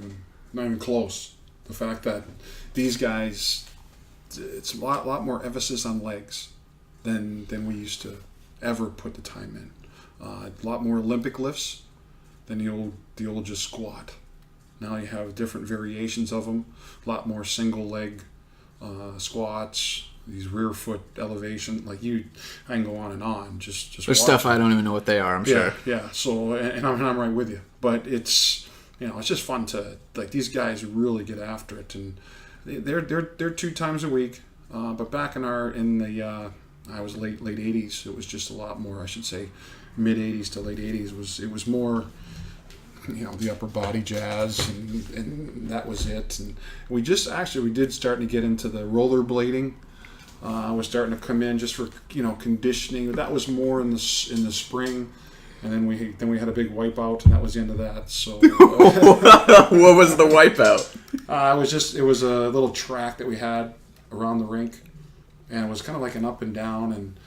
even close. The fact that these guys, it's a lot more emphasis on legs than we used to ever put the time in. A lot more Olympic lifts than the old just squat. Now you have different variations of them. A lot more single leg squats. These rear foot elevation, I can go on and on. Just there's stuff I don't even know what they are. I'm sure. Yeah. So and I'm right with you. But it's it's just fun to these guys really get after it, and they're 2 times a week. But back in I was late 80s. It was just a lot more. I should say, mid 80s to late 80s. It was more. The upper body jazz, and that was it. And we did start to get into the rollerblading. was starting to come in just for conditioning. That was more in the spring, and then we had a big wipeout, and that was the end of that. So what was the wipeout? It was a little track that we had around the rink, and it was kind of like an up and down, and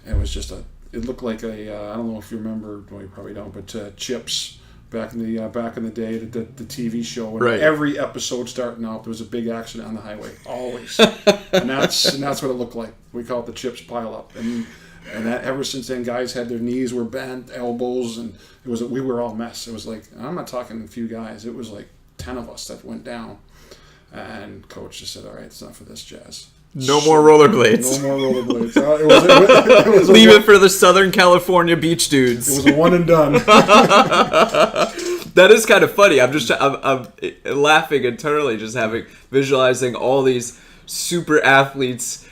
it was just it looked like I don't know if you remember, well, you probably don't, but Chips. Back in the day, the TV show, and right. Every episode starting out, there was a big accident on the highway, always, and that's what it looked like. We call it the Chips pile up, and that ever since then, guys had their knees were bent, elbows, and we were all a mess. It was like, I'm not talking a few guys, it was like 10 of us that went down, and coach just said, all right, it's enough for this, Jazz. No more rollerblades. No more rollerblades. It was Leave it for the Southern California beach dudes. It was a one and done. That is kind of funny. I'm laughing internally, just visualizing all these super athletes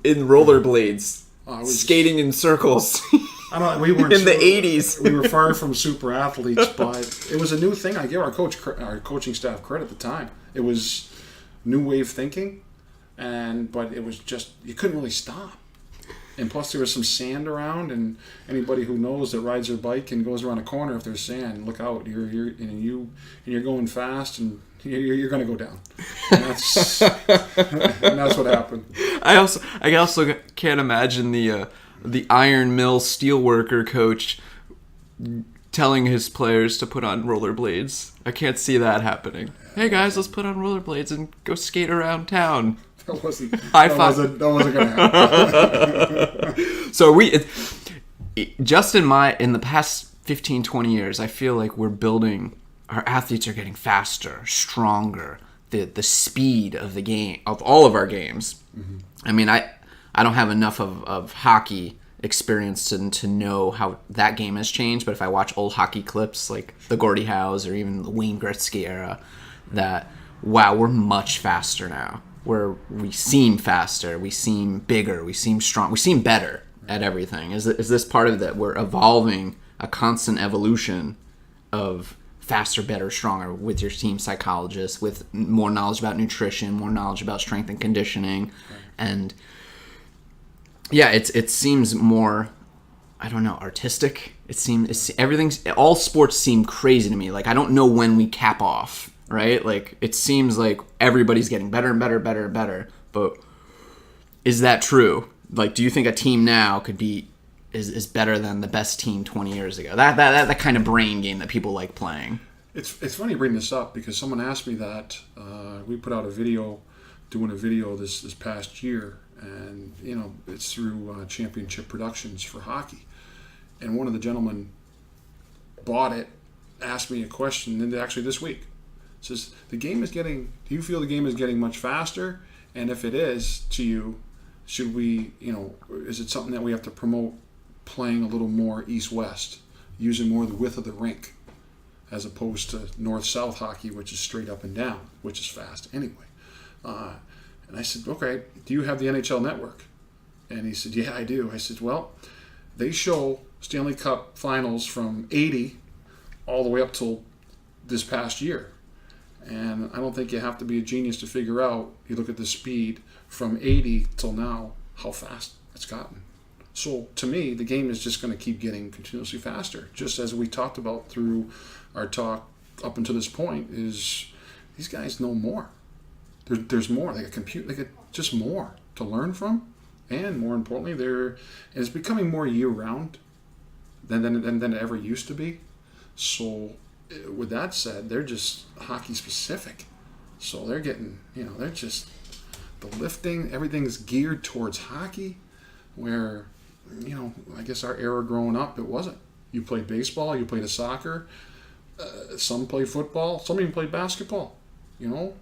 in rollerblades skating in circles. We weren't in the 80s. We were far from super athletes, but it was a new thing. I give our coaching staff credit at the time. It was new wave thinking. But it was just, you couldn't really stop. And plus there was some sand around, and anybody who knows that rides their bike and goes around a corner, if there's sand, look out, you're going fast, and you're going to go down. And that's what happened. I also can't imagine the iron mill steelworker coach telling his players to put on rollerblades. I can't see that happening. Hey guys, let's put on rollerblades and go skate around town. That wasn't going to happen. So in the past 15, 20 years, I feel like we're building, our athletes are getting faster, stronger, the speed of the game, of all of our games. Mm-hmm. I mean, I don't have enough of hockey experience to know how that game has changed, but if I watch old hockey clips like the Gordie Howes or even the Wayne Gretzky era, we're much faster now. Where we seem faster, we seem bigger, we seem strong, we seem better at everything. Is this part of that? We're evolving, a constant evolution of faster, better, stronger with your team psychologist, with more knowledge about nutrition, more knowledge about strength and conditioning, and yeah, it seems more, I don't know, artistic. All sports seem crazy to me. Like I don't know when we cap off. Right? Like, it seems like everybody's getting better and better and better and better. But is that true? Like, do you think a team now is better than the best team 20 years ago? That kind of brain game that people like playing. It's funny you bring this up because someone asked me that. We put out doing a video this past year, and it's through Championship Productions for hockey. And one of the gentlemen bought it, asked me a question, and actually this week. Says, do you feel the game is getting much faster? And if it is, to you, should we, is it something that we have to promote playing a little more east-west, using more of the width of the rink, as opposed to north-south hockey, which is straight up and down, which is fast anyway. And I said, okay, do you have the NHL Network? And he said, yeah, I do. I said, well, they show Stanley Cup finals from 80 all the way up till this past year. And I don't think you have to be a genius to figure out, you look at the speed from 80 till now, how fast it's gotten. So to me, the game is just going to keep getting continuously faster. Just as we talked about through our talk up until this point, is these guys know more. There's more. They get just more to learn from. And more importantly, it's becoming more year-round than it ever used to be. So with that said, they're just hockey specific. So they're getting, they're just, the lifting, everything's geared towards hockey, where, I guess our era growing up, it wasn't. You played baseball, you played a soccer, some played football, some even played basketball,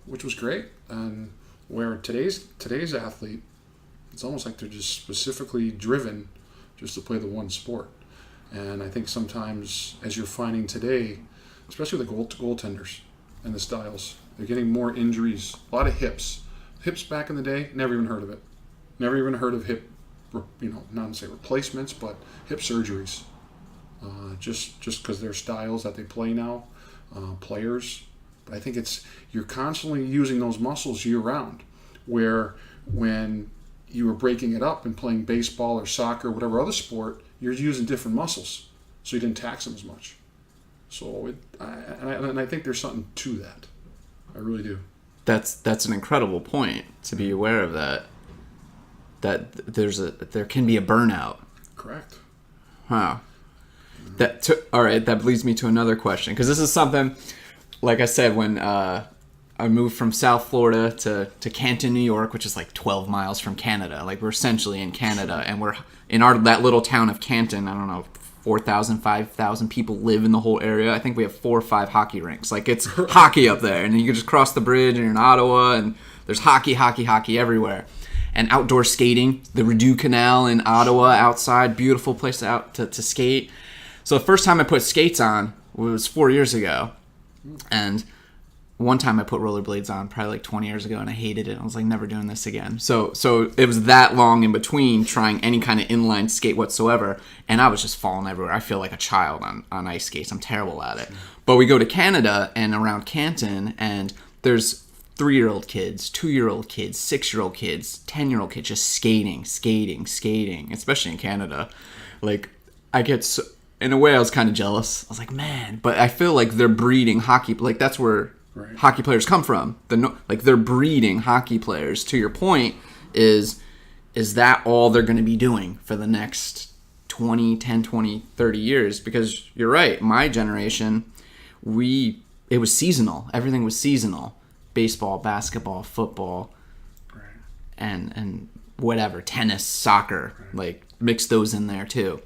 which was great. And where today's athlete, it's almost like they're just specifically driven just to play the one sport. And I think sometimes, as you're finding today, especially the goaltenders and the styles, they're getting more injuries. A lot of hips. Hips back in the day, never even heard of it. Never even heard of hip, not to say replacements, but hip surgeries. Just because they're styles that they play now, players. But I think you're constantly using those muscles year round. Where when you were breaking it up and playing baseball or soccer or whatever other sport, you're using different muscles, so you didn't tax them as much. So I think there's something to that. I really do. That's an incredible point to be aware of that. That there can be a burnout. Correct. Wow. All right. That leads me to another question, because this is something, like I said, when I moved from South Florida to Canton, New York, which is like 12 miles from Canada. Like, we're essentially in Canada, and we're in that little town of Canton. I don't know, 4,000, 5,000 people live in the whole area. I think we have 4 or 5 hockey rinks. Like, it's hockey up there, and you can just cross the bridge and you're in Ottawa, and there's hockey everywhere. And outdoor skating, the Rideau Canal in Ottawa outside, beautiful place to skate. So the first time I put skates on was 4 years ago. And one time I put rollerblades on probably like 20 years ago, and I hated it. I was like, never doing this again. So it was that long in between trying any kind of inline skate whatsoever, and I was just falling everywhere. I feel like a child on ice skates. I'm terrible at it. But we go to Canada and around Canton, and there's 3-year-old kids, 2-year-old kids, 6-year-old kids, 10-year-old kids just skating, especially in Canada. Like, in a way, I was kind of jealous. I was like, man, but I feel like they're breeding hockey. Like, that's where hockey players come from. They're breeding hockey players. To your point, is that all they're going to be doing for the next 20, 30 years? Because you're right, my generation, it was seasonal. Everything was seasonal. Baseball, basketball, football, and whatever, tennis, soccer, like, mix those in there too.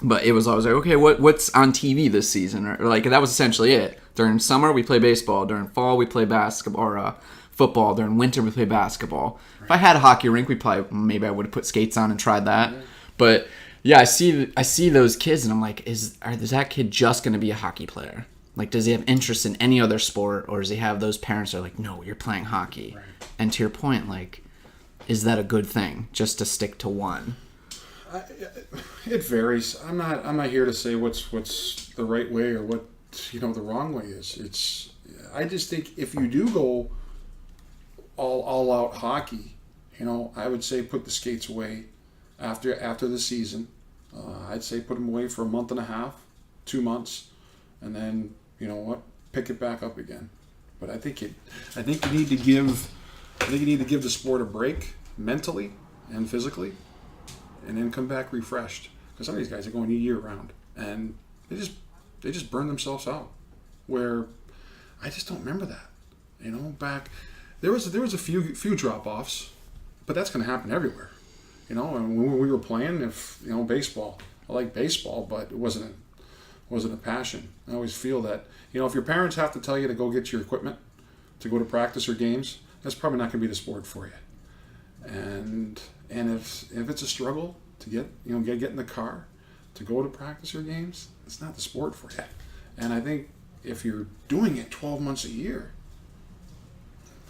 But it was always like, okay, what's on TV this season? Or like, that was essentially it. During summer, we play baseball. During fall, we play basketball or football. During winter, we play basketball. If I had a hockey rink, maybe I would have put skates on and tried that. But yeah, I see those kids, and I'm like, is that kid just going to be a hockey player? Like, does he have interest in any other sport, or does he have those parents that are like, no, you're playing hockey? Right. And to your point, like, is that a good thing, just to stick to one? It varies. I'm not here to say what's the right way or what the wrong way is. I just think if you do go all out hockey, I would say put the skates away after the season. I'd say put them away for a month and a half, 2 months, and then pick it back up again. But I think you need to give the sport a break mentally and physically, and then come back refreshed. Because some of these guys are going year round, and they just burn themselves out. Where I just don't remember that. Back there was a few drop offs, but that's going to happen everywhere. And when we were playing, baseball, I like baseball, but it wasn't a passion. I always feel that if your parents have to tell you to go get your equipment to go to practice or games, that's probably not going to be the sport for you. And if it's a struggle to get in the car to go to practice or games, it's not the sport for you. And I think if you're doing it 12 months a year,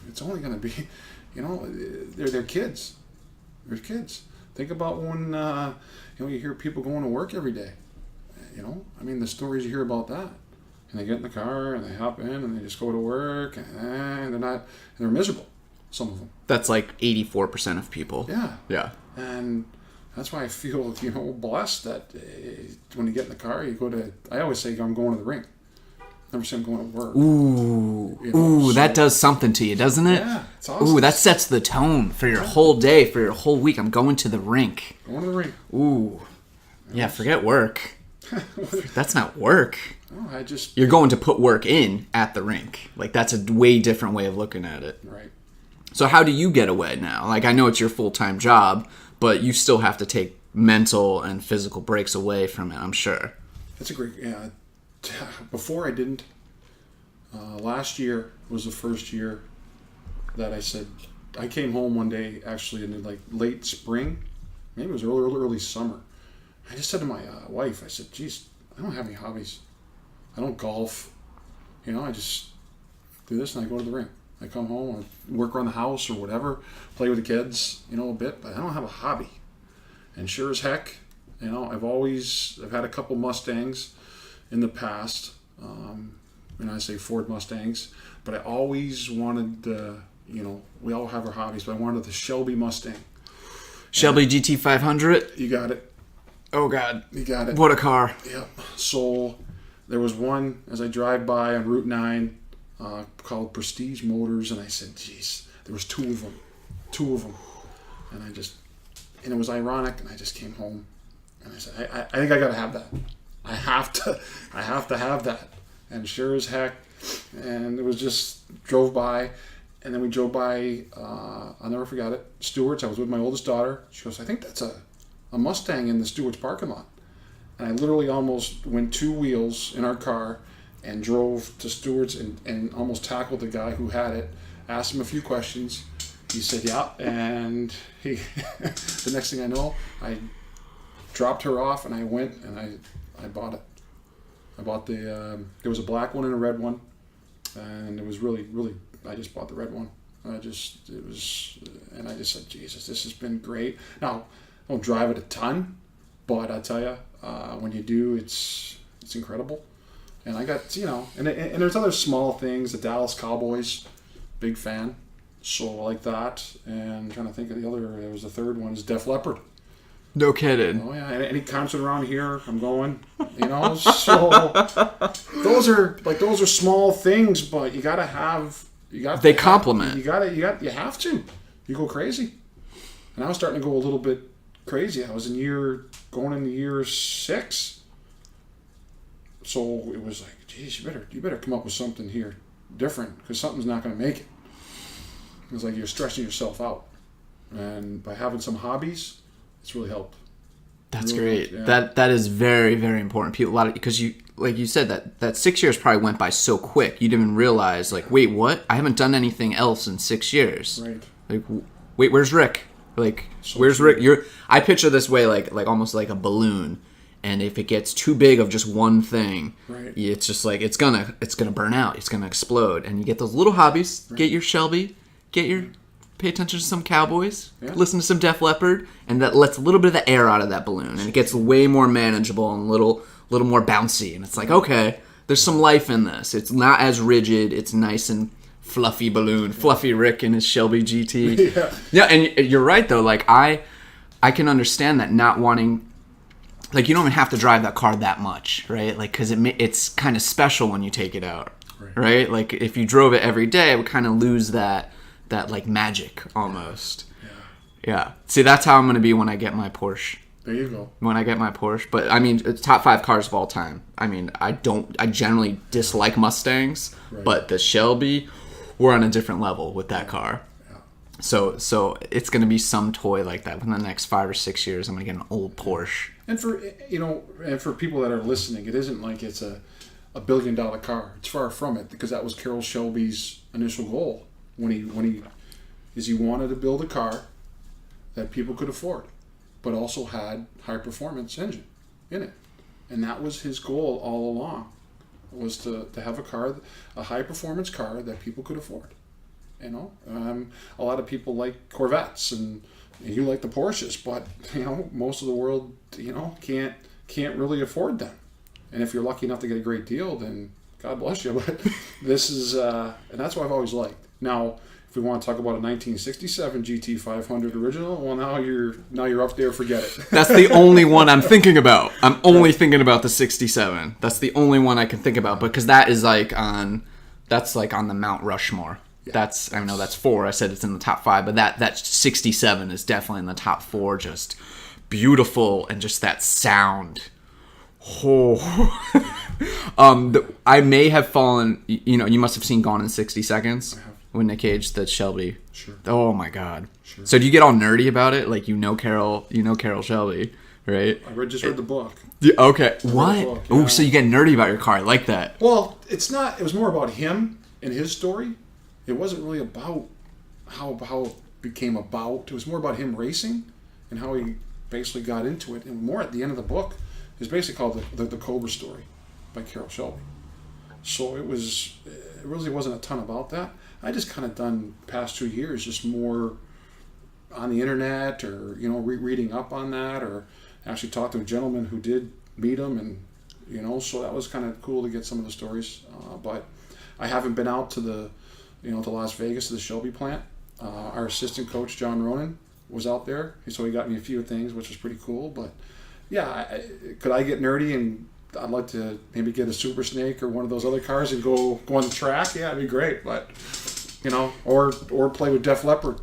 it's only going to be, they're kids. They're kids. Think about when you hear people going to work every day. The stories you hear about that. And they get in the car and they hop in and they just go to work and they're miserable. Some of them. That's like 84% of people. Yeah. And that's why I feel, blessed that when you get in the car, I always say I'm going to the rink. Never say I'm going to work. Ooh, that does something to you, doesn't it? Yeah, it's awesome. Ooh, that sets the tone for your whole day, for your whole week. I'm going to the rink. Going to the rink. Ooh. Yeah, forget work. That's not work. No, You're going to put work in at the rink. Like, that's a way different way of looking at it. Right. So how do you get away now? Like, I know it's your full-time job, but you still have to take mental and physical breaks away from it, I'm sure. That's a great... Yeah. Before I didn't. Last year was the first year that I said... I came home one day, actually, in late spring. Maybe it was early summer. I just said to my wife, I said, geez, I don't have any hobbies. I don't golf. I just do this and I go to the rink. I come home, I work around the house or whatever, play with the kids, a bit, but I don't have a hobby. And sure as heck, I've had a couple Mustangs in the past, I say Ford Mustangs, but I always wanted we all have our hobbies, but I wanted the Shelby Mustang. Shelby GT500. You got it. Oh God, You got it. what a car! Yep. So there was one as I drive by on Route 9 called Prestige Motors, and I said, geez, there was two of them. And it was ironic, and I just came home, and I said, I think I got to have that. I have to have that. And sure as heck, and it was just drove by, and then we drove by, I'll never forget it, Stewart's. I was with my oldest daughter. She goes, I think that's a Mustang in the Stewart's parking lot. And I literally almost went two wheels in our car and drove to Stewart's and almost tackled the guy who had it, asked him a few questions. He said, yeah, and he the next thing I know, I dropped her off, and I went and I bought it. I bought there was a black one and a red one, and it was really, I just bought the red one. And I just said, Jesus, this has been great. Now, I don't drive it a ton, but I tell you, when you do, it's incredible. And I got, and there's other small things. The Dallas Cowboys, big fan. So I like that. And I'm trying to think of the other. There was the third one is Def Leppard. No kidding. Oh yeah, any concert around here, I'm going. So those are small things, but you gotta have. They complement. You have to. You go crazy. And I was starting to go a little bit crazy. I was going into year 6. So it was like, geez, you better come up with something here different, because something's not going to make it. It was like you're stressing yourself out, and by having some hobbies, it's really helped. That's great. Yeah. That is very, very important. People, because you, like you said, that 6 years probably went by so quick. You didn't even realize, like, wait, what? I haven't done anything else in 6 years. Right. Like, wait, where's Rick? Like, so where's true. Rick? I picture this way, like almost like a balloon. And if it gets too big of just one thing, right. It's just like it's gonna burn out. It's gonna explode. And you get those little hobbies. Right. Get your Shelby. Pay attention to some Cowboys. Yeah. Listen to some Def Leppard, and that lets a little bit of the air out of that balloon, and it gets way more manageable and a little more bouncy. And it's like, okay, there's some life in this. It's not as rigid. It's nice and fluffy balloon. Fluffy Rick and his Shelby GT. Yeah, and you're right though. Like I can understand that not wanting. Like, you don't even have to drive that car that much, right? Like, because it's kind of special when you take it out, right? Like, if you drove it every day, it would kind of lose that like magic almost. Yeah. See, that's how I'm going to be when I get my Porsche. There you go. When I get my Porsche. But, I mean, it's top 5 cars of all time. I mean, I generally dislike Mustangs, but the Shelby, we're on a different level with that car. So it's going to be some toy like that. Within the next 5 or 6 years, I'm going to get an old Porsche. And for people that are listening, it isn't like it's a $1 billion car. It's far from it, because that was Carroll Shelby's initial goal when he wanted to build a car that people could afford, but also had high performance engine in it, and that was his goal all along, was to have a high performance car that people could afford. A lot of people like Corvettes, and you like the Porsches, but most of the world can't really afford them. And if you're lucky enough to get a great deal, then God bless you. But this is and that's what I've always liked. Now, if we want to talk about a 1967 GT500 original, well, now you're up there. Forget it. That's the only one I'm thinking about. I'm only thinking about the 67. That's the only one I can think about, because that is on the Mount Rushmore. Yeah. I know that's 4. I said it's in the top 5, but that 67 is definitely in the top 4. Just beautiful, and just that sound. Oh. I may have fallen. You must have seen Gone in 60 Seconds with Nick Cage. That Shelby. Sure. Oh my God. Sure. So do you get all nerdy about it? Like Carroll Shelby, right? I just read the book. Yeah, okay. What? Yeah. Oh, so you get nerdy about your car. I like that. Well, it's not. It was more about him and his story. It wasn't really about how it became about. It was more about him racing and how he basically got into it. And more at the end of the book is basically called the Cobra Story by Carroll Shelby. So it really wasn't a ton about that. I just kind of done past 2 years just more on the internet, or reading up on that, or actually talked to a gentleman who did meet him, and so that was kind of cool to get some of the stories. But I haven't been out to the to Las Vegas to the Shelby plant. Our assistant coach John Ronan was out there, so he got me a few things, which was pretty cool. But yeah, could I get nerdy and I'd like to maybe get a Super Snake or one of those other cars and go on the track? Yeah, it'd be great. But or play with Def Leppard.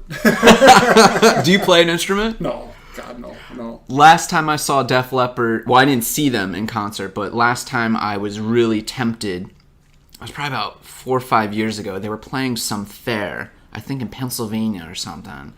Do you play an instrument? No. God, no. Last time I saw Def Leppard, well, I didn't see them in concert, but last time I was really tempted, it was probably about 4 or 5 years ago. They were playing some fair, I think in Pennsylvania or something,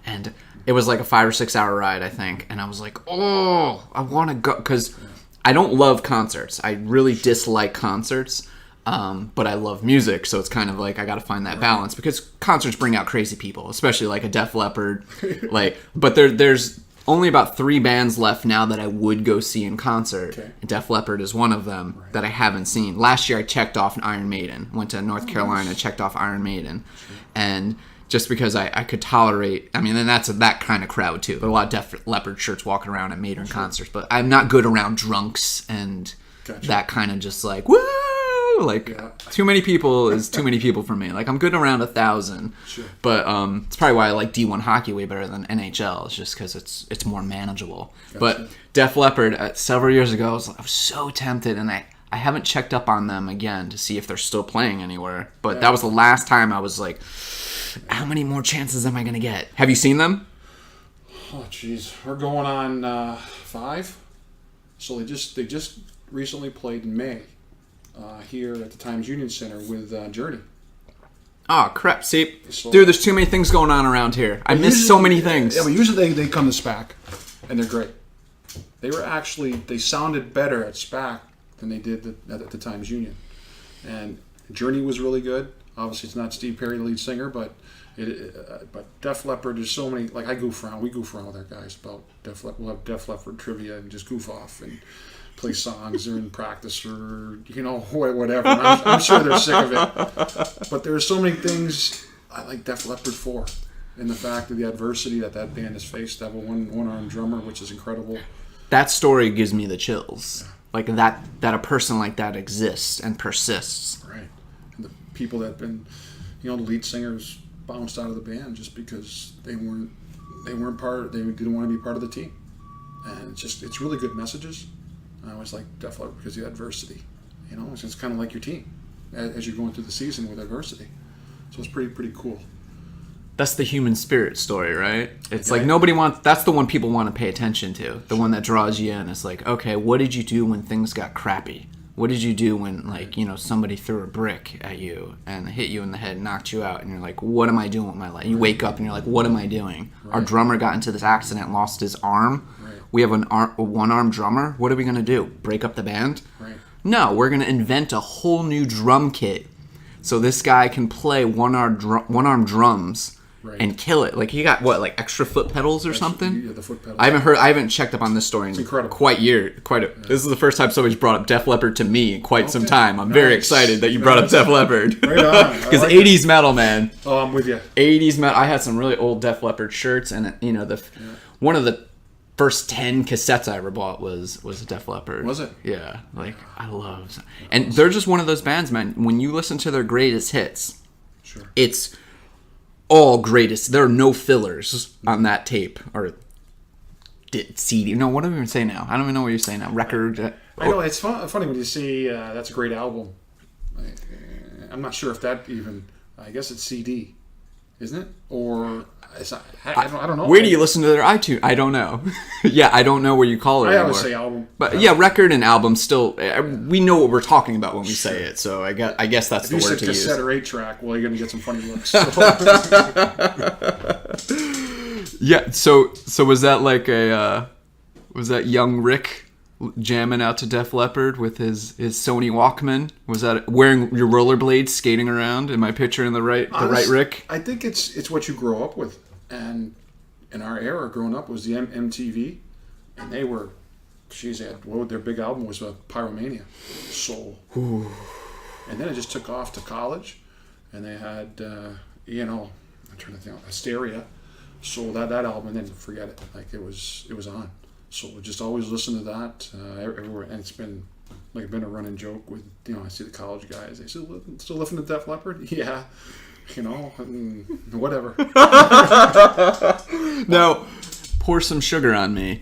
and it was like a 5 or 6 hour ride, I think, and I was like, oh, I want to go, because I don't love concerts. I really dislike concerts, but I love music, so it's kind of like I got to find that balance, because concerts bring out crazy people, especially like a Def Leppard. But there's only about 3 bands left now that I would go see in concert. Okay. Def Leppard is one of them that I haven't seen. Last year I checked off Iron Maiden. Went to North Carolina, checked off Iron Maiden, and just because I could tolerate, I mean, and that's that kind of crowd too. There are a lot of Def Leppard shirts walking around at Maiden concerts, but I'm not good around drunks and that kind of just like, woo! Too many people is too many people for me. Like, I'm good around 1,000, but it's probably why I like D1 hockey way better than NHL. It's just because it's more manageable. But Def Leppard, several years ago, I was so tempted, and I haven't checked up on them again to see if they're still playing anywhere. But that was the last time I was like, how many more chances am I going to get? Have you seen them? Oh, jeez. We're going on 5. So they just recently played in May. Here at the Times Union Center with Journey. Oh, crap. See, dude, there's too many things going on around here. I miss so many things. Yeah, but usually they come to SPAC, and they're great. They sounded better at SPAC than they did at the Times Union. And Journey was really good. Obviously, it's not Steve Perry, the lead singer, but Def Leppard, there's so many, like we goof around with our guys about Def Leppard. We'll have Def Leppard trivia and just goof off and play songs or in practice or whatever. I'm sure they're sick of it, but there are so many things I like Def Leppard for, and the fact of the adversity that band has faced. To have a one-armed drummer, which is incredible. That story gives me the chills. Like that a person like that exists and persists. Right, and the people that have been, the lead singers bounced out of the band just because they weren't part. They didn't want to be part of the team, and it's really good messages. I always like Def Leppard because of the adversity. It's kind of like your team as you're going through the season with adversity. So it's pretty cool. That's the human spirit story, right? It's like nobody wants. That's the one people want to pay attention to. The one that draws you in. It's like, okay, what did you do when things got crappy? What did you do when, somebody threw a brick at you and hit you in the head, knocked you out, and you're like, what am I doing with my life? You wake up and you're like, what am I doing? Right. Our drummer got into this accident, lost his arm. Right. We have a one-armed drummer. What are we going to do? Break up the band? Right. No, we're going to invent a whole new drum kit so this guy can play one-armed drums. Right. And kill it. Like, he got extra foot pedals or something? Yeah, the foot pedals. I haven't checked up on this story in This is the first time somebody's brought up Def Leppard to me in quite some time. I'm very excited that you brought up Def Leppard. Right on. Because 80s metal, man. Oh, I'm with you. 80s metal. I had some really old Def Leppard shirts, and one of the first 10 cassettes I ever bought was Def Leppard. Was it? Yeah. I love. And they're just one of those bands, man. When you listen to their greatest hits, it's all greatest. There are no fillers on that tape or CD. No, what do we even say now? I don't even know what you're saying now. Record. I know it's funny when you see that's a great album. I'm not sure if that even. I guess it's CD, isn't it? Or it's not, I don't know. Where do you listen to their iTunes? I don't know. Yeah, I don't know where you call it. I always say album. But yeah, record and album still. We know what we're talking about when we say it. So I guess that's the word to use. If you said cassette or 8-track, well, you're going to get some funny looks. Yeah. So was that like was that young Rick jamming out to Def Leppard with his Sony Walkman? Was that wearing your rollerblades, skating around? Am I picturing the right Rick? I think it's what you grow up with, and in our era, growing up was the MTV, and they were, their big album was Pyromania, Soul, and then it just took off to college, and they had I'm trying to think, Hysteria, Soul, that album, and then forget it, like it was on. So we just always listen to that everywhere, and it's been a running joke with I see the college guys. They still listen to Def Leppard, yeah. Whatever. Now, Pour Some Sugar on Me.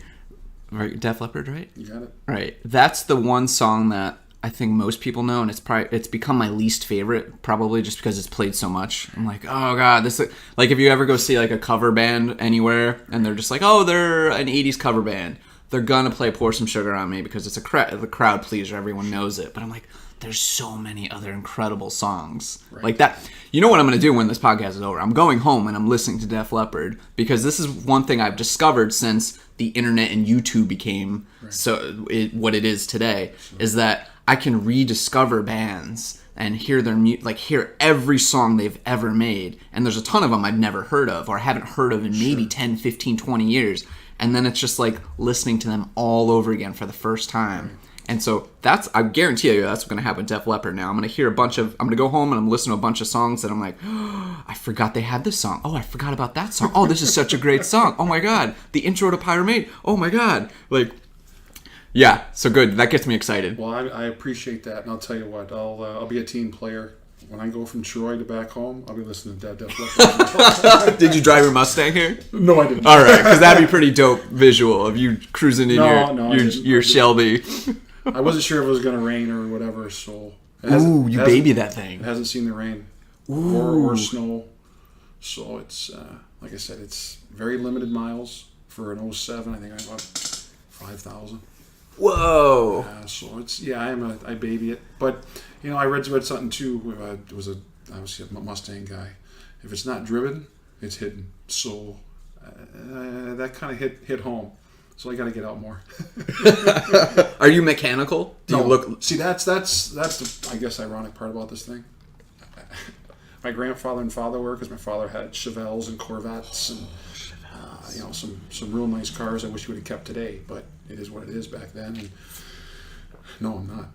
Right, Def Leppard, right? You got it. Right. That's the one song that I think most people know, and it's become my least favorite, probably just because it's played so much. I'm like, oh god, this is, like if you ever go see like a cover band anywhere, and they're just like, oh, they're an '80s cover band, they're gonna play Pour Some Sugar on Me because it's the crowd pleaser, everyone knows it. But I'm like, there's so many other incredible songs like that. You know what I'm gonna do when this podcast is over? I'm going home and I'm listening to Def Leppard, because this is one thing I've discovered since the internet and YouTube became what it is today, is that I can rediscover bands and hear their hear every song they've ever made. And there's a ton of them I've never heard of or haven't heard of in maybe 10, 15, 20 years. And then it's just like listening to them all over again for the first time. And so I guarantee you that's what's going to happen with Def Leppard now. I'm going to go home and I'm listening to a bunch of songs that I'm like, oh, I forgot they had this song. Oh, I forgot about that song. Oh, this is such a great song. Oh my God. The intro to Pyramid. Oh my God. Yeah, so good. That gets me excited. Well, I appreciate that. And I'll tell you what, I'll be a team player. When I go from Troy to back home, I'll be listening to Def Leppard. Did you drive your Mustang here? No, I didn't. All right, because that'd be pretty dope visual of you cruising in your Shelby. I wasn't sure if it was going to rain or whatever, so... Ooh, you baby that thing. It hasn't seen the rain or snow. So it's, like I said, it's very limited miles for an 07. I think I bought 5,000. Whoa. So it's, I baby it. But, I read something too. It was obviously a Mustang guy. If it's not driven, it's hidden. So that kind of hit home. So I got to get out more. Are you mechanical? Do you look? See, that's the, I guess, ironic part about this thing. My grandfather and father were, because my father had Chevelles and Corvettes and some real nice cars. I wish we would have kept today, but it is what it is back then. And no, I'm not.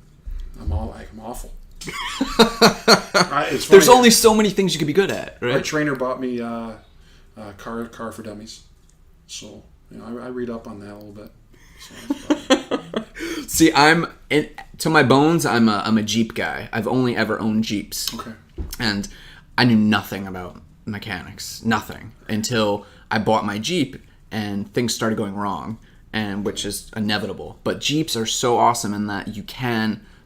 I'm awful. There's only so many things you could be good at, right? My trainer bought me a car for dummies, so. I read up on that a little bit. So see, to my bones, I'm a Jeep guy. I've only ever owned Jeeps. Okay. And I knew nothing about mechanics, nothing, until I bought my Jeep and things started going wrong, and which is inevitable. But Jeeps are so awesome in that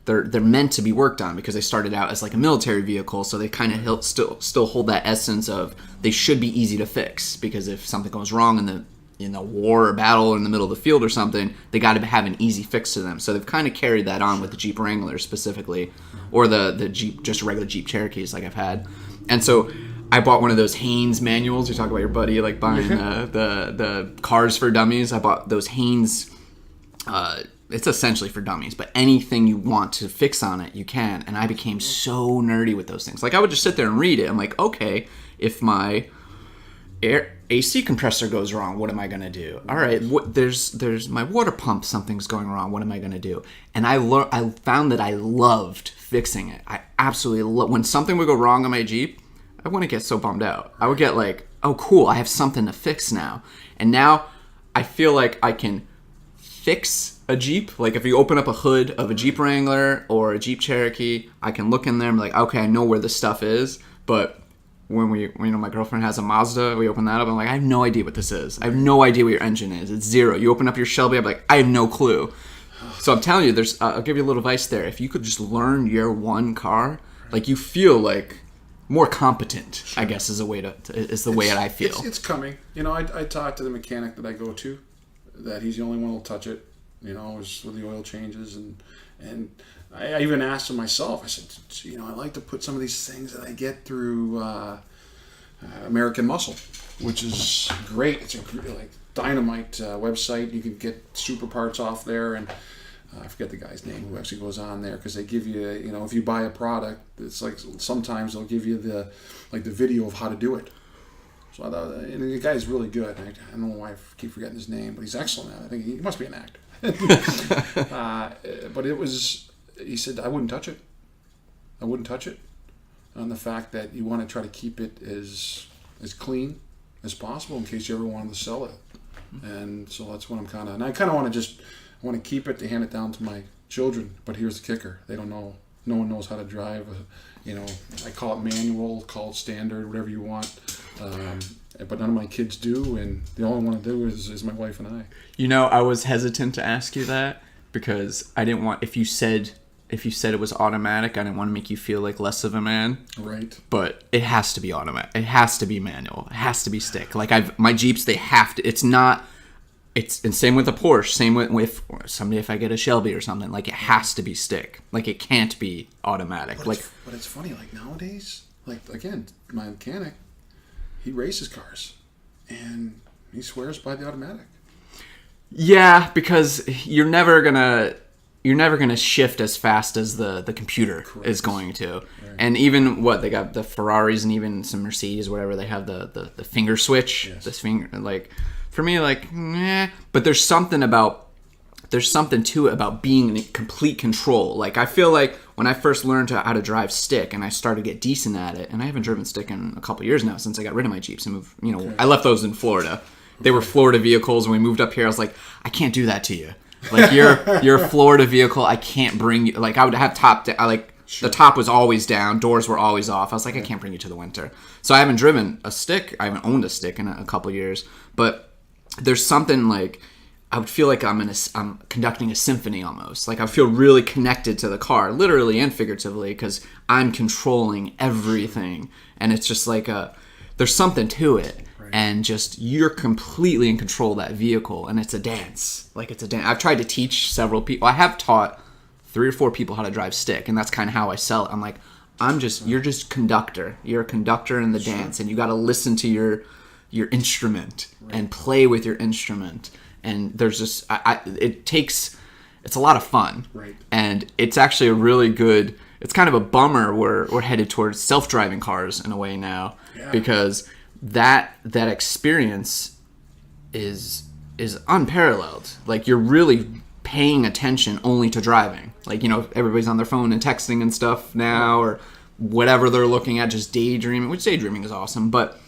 they're meant to be worked on, because they started out as like a military vehicle, so they kind of still hold that essence of they should be easy to fix, because if something goes wrong in the war or battle or in the middle of the field or something, they got to have an easy fix to them. So they've kind of carried that on with the Jeep Wrangler specifically, or the Jeep, just regular Jeep Cherokees like I've had. And so I bought one of those Haynes manuals. You talk about your buddy like buying the cars for dummies. I bought those Haynes. It's essentially for dummies, but anything you want to fix on it, you can. And I became so nerdy with those things. Like I would just sit there and read it. I'm like, okay, if my AC compressor goes wrong, what am I going to do? All right, there's my water pump, something's going wrong, what am I going to do? And I found that I loved fixing it. I absolutely when something would go wrong on my Jeep, I wouldn't get so bummed out. I would get like, oh cool, I have something to fix now. And now I feel like I can fix a Jeep. Like if you open up a hood of a Jeep Wrangler or a Jeep Cherokee, I can look in there and be like, okay, I know where this stuff is. But when my girlfriend has a Mazda, we open that up, I'm like, I have no idea what this is. I have no idea what your engine is. It's zero. You open up your Shelby, I'm like, I have no clue. So I'm telling you, I'll give you a little advice there. If you could just learn your one car, like you feel like more competent, I guess is the way I feel. It's coming. I talked to the mechanic that I go to, that he's the only one who'll touch it, is with the oil changes, and I even asked him myself. I said, I like to put some of these things that I get through American Muscle, which is great. It's a dynamite website. You can get super parts off there, and I forget the guy's name who actually goes on there, because they give you, if you buy a product, it's like sometimes they'll give you the video of how to do it. So I thought, and the guy's really good. I don't know why I keep forgetting his name, but he's excellent at it. I think he must be an actor. But it was. He said, I wouldn't touch it. I wouldn't touch it. On the fact that you want to try to keep it as clean as possible in case you ever wanted to sell it. And so that's what I'm and I kind of want to I want to keep it to hand it down to my children. But here's the kicker. They don't know No one knows how to drive. I call it manual, call it standard, whatever you want. But none of my kids do, and the only one to do is my wife and I. I was hesitant to ask you that because I didn't want if you said it was automatic, I didn't want to make you feel like less of a man. Right. But it has to be automatic. It has to be manual. It has to be stick. Like my Jeeps, they have to. It's not. And same with the Porsche. Same with someday if I get a Shelby or something. Like it has to be stick. Like it can't be automatic. But it's funny. Like nowadays, like again, my mechanic, he races cars, and he swears by the automatic. Yeah, because you're never gonna shift as fast as the computer is going to. Right. And even they got the Ferraris and even some Mercedes, whatever, they have the finger switch. Yes. This finger, like for me, like but there's something to it about being in complete control. Like I feel like when I first learned how to drive stick and I started to get decent at it, and I haven't driven stick in a couple years now since I got rid of my Jeeps and moved. Okay. I left those in Florida. They were Florida vehicles. When we moved up here, I was like, I can't do that to you. Like you're a Florida vehicle. I can't bring you. Like I would have the top was always down. Doors were always off. I was like, I can't bring you to the winter. So I haven't driven a stick. I haven't owned a stick in a couple years. But there's something like I would feel like I'm conducting a symphony almost. Like I feel really connected to the car, literally and figuratively, because I'm controlling everything. And it's just like there's something to it. And just you're completely in control of that vehicle, and it's a dance. Like it's a dance. I've tried to teach several people. I have taught 3 or 4 people how to drive stick, and that's kind of how I sell it. I'm like, you're just conductor. You're a conductor in the dance, and you got to listen to your instrument and play with your instrument. And there's just it's a lot of fun, and it's actually a really good. It's kind of a bummer we're headed towards self-driving cars in a way now, because that experience is unparalleled. Like you're really paying attention only to driving. Like everybody's on their phone and texting and stuff now, or whatever they're looking at, just daydreaming, which daydreaming is awesome. But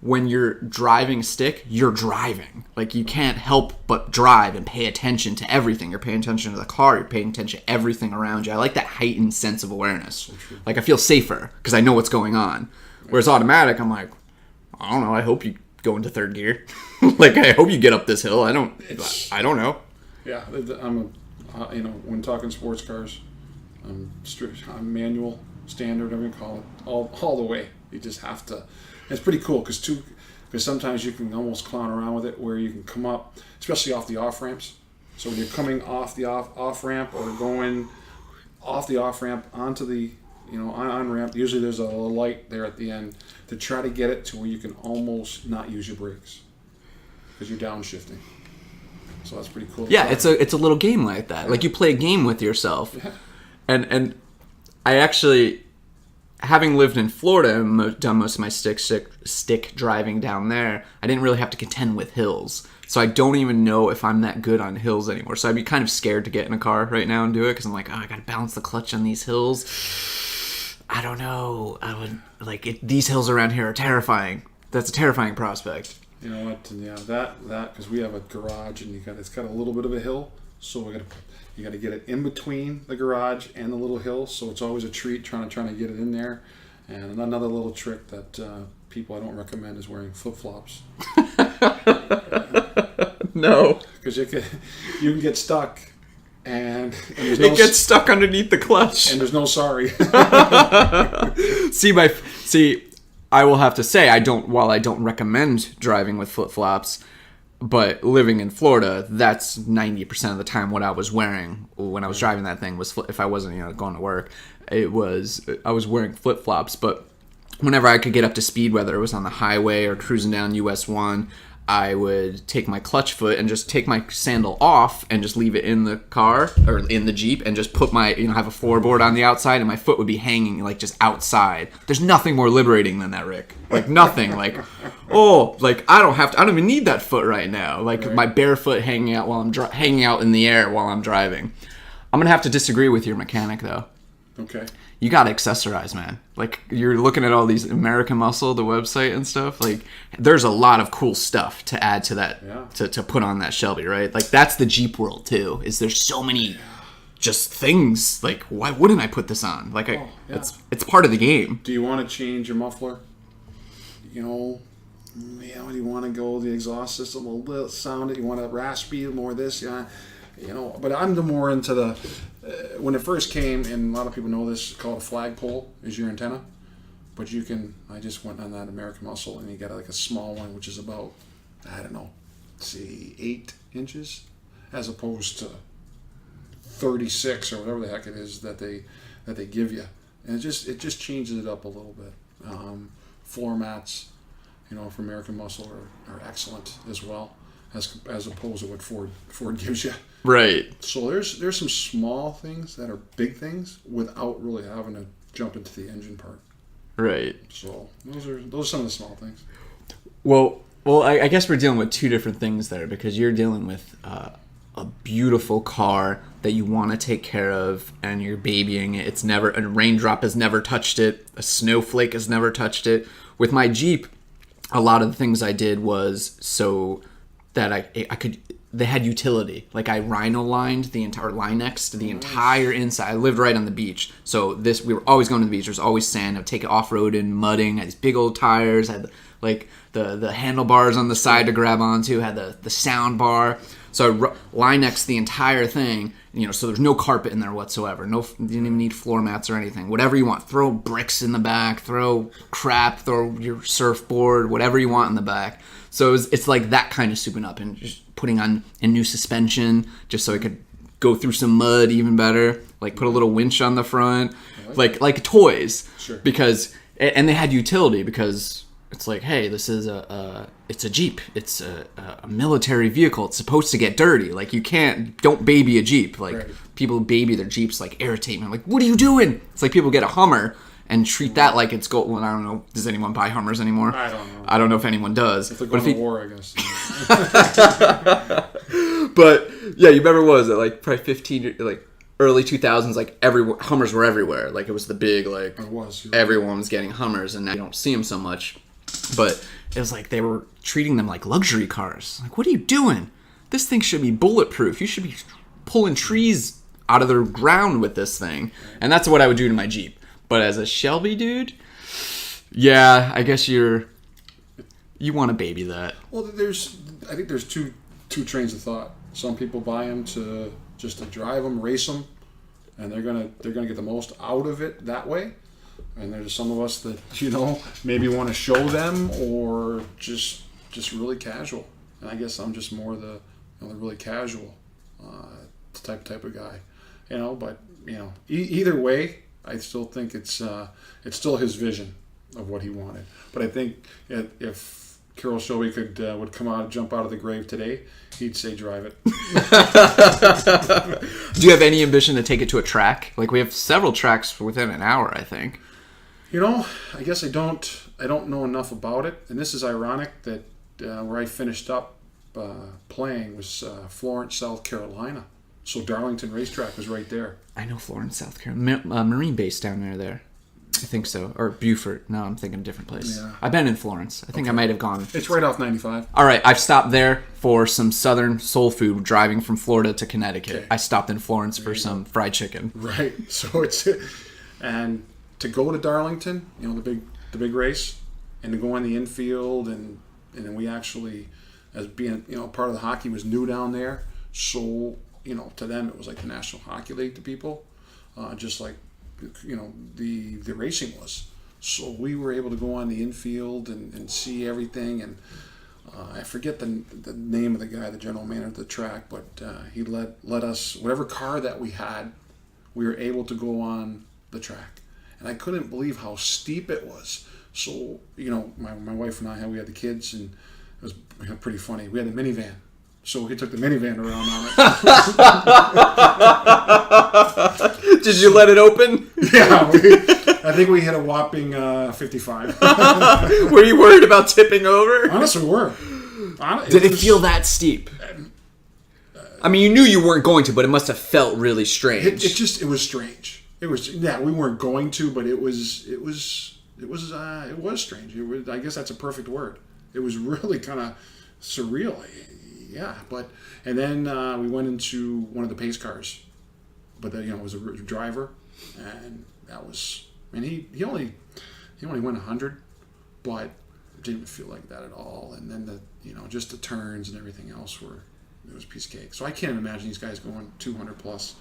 when you're driving a stick, you're driving. Like you can't help but drive and pay attention to everything. You're paying attention to the car. You're paying attention to everything around you. I like that heightened sense of awareness. Like I feel safer because I know what's going on. Whereas automatic, I'm like, I don't know. I hope you go into third gear. Like I hope you get up this hill. I don't know. Yeah, I'm when talking sports cars, I'm manual, standard, whatever you call it, all the way. You just have to. It's pretty cool because sometimes you can almost clown around with it where you can come up, especially off the off ramps. So when you're coming off the off ramp or going off the off ramp onto the on ramp, usually there's a light there at the end to try to get it to where you can almost not use your brakes because you're downshifting. So that's pretty cool. Yeah, it's a little game like that. Like you play a game with yourself. Yeah. And I actually, having lived in Florida and done most of my stick driving down there, I didn't really have to contend with hills. So I don't even know if I'm that good on hills anymore. So I'd be kind of scared to get in a car right now and do it because I'm like, I got to balance the clutch on these hills. I don't know. I would these hills around here are terrifying. That's a terrifying prospect. You know what? Yeah, that because we have a garage and it's got a little bit of a hill, so you got to get it in between the garage and the little hill. So it's always a treat trying to get it in there. And another little trick that people I don't recommend is wearing flip flops. No, because you can get stuck. And it gets stuck underneath the clutch. And there's no sorry. See, I will have to say while I don't recommend driving with flip-flops, but living in Florida, that's 90% of the time what I was wearing when I was driving that thing was if I wasn't going to work, I was wearing flip-flops. But whenever I could get up to speed, whether it was on the highway or cruising down US 1, I would take my clutch foot and just take my sandal off and just leave it in the car or in the Jeep and just put my, have a floorboard on the outside and my foot would be hanging just outside. There's nothing more liberating than that, Rick. Nothing. I don't even need that foot right now. Right. My bare foot hanging out while I'm hanging out in the air while I'm driving. I'm going to have to disagree with your mechanic though. Okay. You got to accessorize, man. You're looking at all these American Muscle, the website and stuff. There's a lot of cool stuff to add to that, to put on that Shelby, right? That's the Jeep world, too, is there's so many just things. Like, why wouldn't I put this on? Like, it's part of the game. Do you want to change your muffler? You know, do you want to go the exhaust system a little sound it? You want to raspy more this? Yeah, you know. But I'm more into the when it first came, and a lot of people know this, called a flagpole is your antenna. But you can. I just went on that American Muscle, and you got like a small one, which is about, I don't know, see 8 inches, as opposed to 36 or whatever the heck it is that they give you, and it just changes it up a little bit. Floor mats, you know, for American Muscle are excellent as well, as opposed to what Ford gives you. Right. So there's some small things that are big things without really having to jump into the engine part. Right. So those are some of the small things. Well, I guess we're dealing with two different things there, because you're dealing with a beautiful car that you want to take care of, and you're babying it. It's never, a raindrop has never touched it. A snowflake has never touched it. With my Jeep, a lot of the things I did was so that I could. They had utility. Like, I rhino lined the entire Linex to the entire inside. I lived right on the beach, so we were always going to the beach. There was always sand. I'd take it off-roading, mudding. I had these big old tires. I had like the handlebars on the side to grab onto. Had the sound bar. So I Linex the entire thing. You know, so there's no carpet in there whatsoever. You didn't even need floor mats or anything. Whatever you want. Throw bricks in the back. Throw crap. Throw your surfboard. Whatever you want in the back. So it's like that kind of souping up, and just putting on a new suspension just so it could go through some mud even better. Like, put a little winch on the front, like toys. Sure. Because and they had utility, because it's like, hey, this is it's a Jeep. It's a military vehicle. It's supposed to get dirty. Like, don't baby a Jeep. Like, right. People baby their Jeeps, like, irritate me. I'm like, what are you doing? It's like people get a Hummer and treat that like it's gold. Well, I don't know. Does anyone buy Hummers anymore? I don't know. I don't know if anyone does. If they're going to war, I guess. But yeah, you remember, what was it, like probably 15, like early 2000s? Like, Hummers were everywhere. Like, it was the big, like, it was. Everyone was getting Hummers, and now you don't see them so much. But it was like they were treating them like luxury cars. Like, what are you doing? This thing should be bulletproof. You should be pulling trees out of the ground with this thing. And that's what I would do to my Jeep. But as a Shelby dude, yeah, I guess you want to baby that. Well, I think there's two trains of thought. Some people buy them just to drive them, race them, and they're gonna get the most out of it that way. And there's some of us that, you know, maybe want to show them, or just really casual. And I guess I'm just more the really casual type of guy, you know. But you know, either way, I still think it's still his vision of what he wanted. But I think if Carroll Shelby would jump out of the grave today, he'd say drive it. Do you have any ambition to take it to a track? Like, we have several tracks within an hour, I think. You know, I guess I don't know enough about it. And this is ironic that where I finished up playing was Florence, South Carolina. So Darlington Racetrack was right there. I know Florence, South Carolina. Marine base down there. I think so. Or Beaufort. No, I'm thinking a different place. Yeah. I've been in Florence. I think I might have gone. It's right off 95. All right. I've stopped there for some southern soul food driving from Florida to Connecticut. Okay. I stopped in Florence for some fried chicken. Right. So and to go to Darlington, you know, the big race, and to go on the infield, and then we actually, as being, you know, part of the hockey, was new down there. So, you know, to them it was like the National Hockey League to people, just like, you know, the racing was. So we were able to go on the infield and see everything, and I forget the name of the guy, the general manager of the track, but he let us, whatever car that we had, we were able to go on the track. And I couldn't believe how steep it was. So, you know, my wife and I, we had the kids, and it was pretty funny. We had a minivan. So he took the minivan around on it. Did you let it open? Yeah. I think we hit a whopping 55. Were you worried about tipping over? Honestly, we were. Did it feel that steep? I mean, you knew you weren't going to, but it must have felt really strange. It was strange. It was, yeah, we weren't going to, but it was strange. I guess that's a perfect word. It was really kind of surreal. Yeah, and then we went into one of the pace cars but that, it was a driver, and that was, and he only went 100, but it didn't feel like that at all. And then just the turns and everything else it was a piece of cake. So I can't imagine these guys going 200 plus,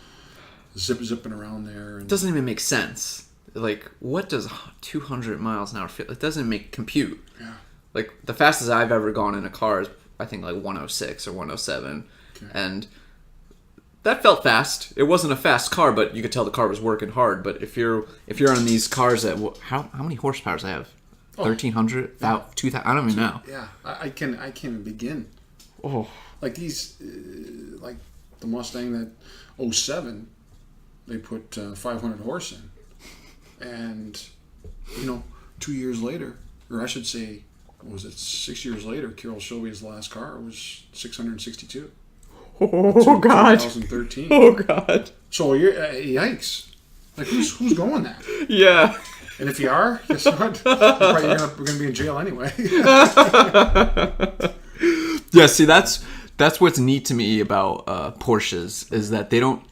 zipping around there. And it doesn't even make sense. Like, what does 200 miles an hour feel? It doesn't compute. Yeah. Like, the fastest I've ever gone in a car is, I think, like 106 or 107. Okay. And that felt fast. It wasn't a fast car, but you could tell the car was working hard. But if you're on these cars that, how many horsepower does it have? 1,300? 2,000? I don't even know. Yeah. I can't even begin. Oh. Like these, like the Mustang that 07, they put 500 horse in. And, 2 years later, or I should say, what was it, 6 years later, Carroll Shelby's last car was 662. Oh, God. 2013. Oh, God. So, yikes. Like, who's going that? Yeah. And if you are, guess what? We're going to be in jail anyway. Yeah, see, that's what's neat to me about Porsches, is that they don't,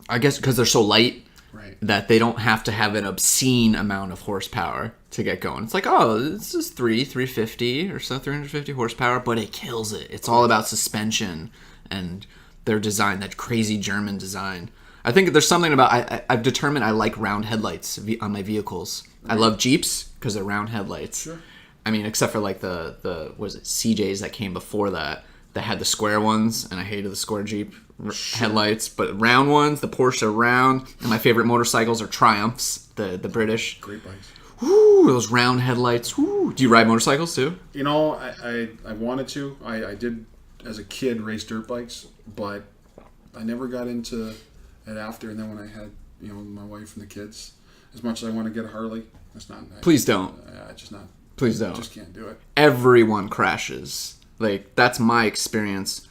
I guess because they're so light, right, that they don't have to have an obscene amount of horsepower to get going. It's like, oh, this is 350 or so, 350 horsepower, but it kills it. It's all about suspension and their design, that crazy German design. I think there's something about, I've determined I like round headlights on my vehicles. Right. I love Jeeps because they're round headlights. Sure. I mean, except for like the was it CJs that came before that had the square ones, and I hated the square Jeep headlights. But round ones, the Porsche are round, and my favorite motorcycles are Triumphs, the British. Great bikes. Woo, those round headlights. Woo. Do you ride motorcycles too? I wanted to. I did as a kid race dirt bikes, but I never got into it after. And then when I had my wife and the kids, as much as I want to get a Harley, that's not. Please don't. Just not. Please don't. I just can't do it. Everyone crashes. Like, that's my experience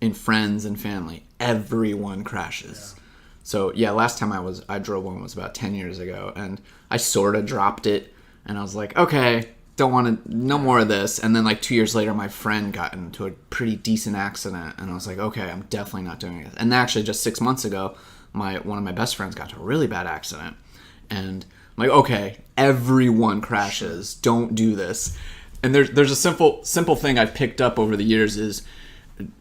in friends and family. Everyone crashes. Yeah. So, yeah, last time I drove one was about 10 years ago, and I sort of dropped it, and I was like, okay, don't want to, no more of this. And then, like, 2 years later, my friend got into a pretty decent accident, and I was like, okay, I'm definitely not doing it. And actually, just 6 months ago, one of my best friends got into a really bad accident, and I'm like, okay, everyone crashes. Don't do this. And there's a simple thing I've picked up over the years is,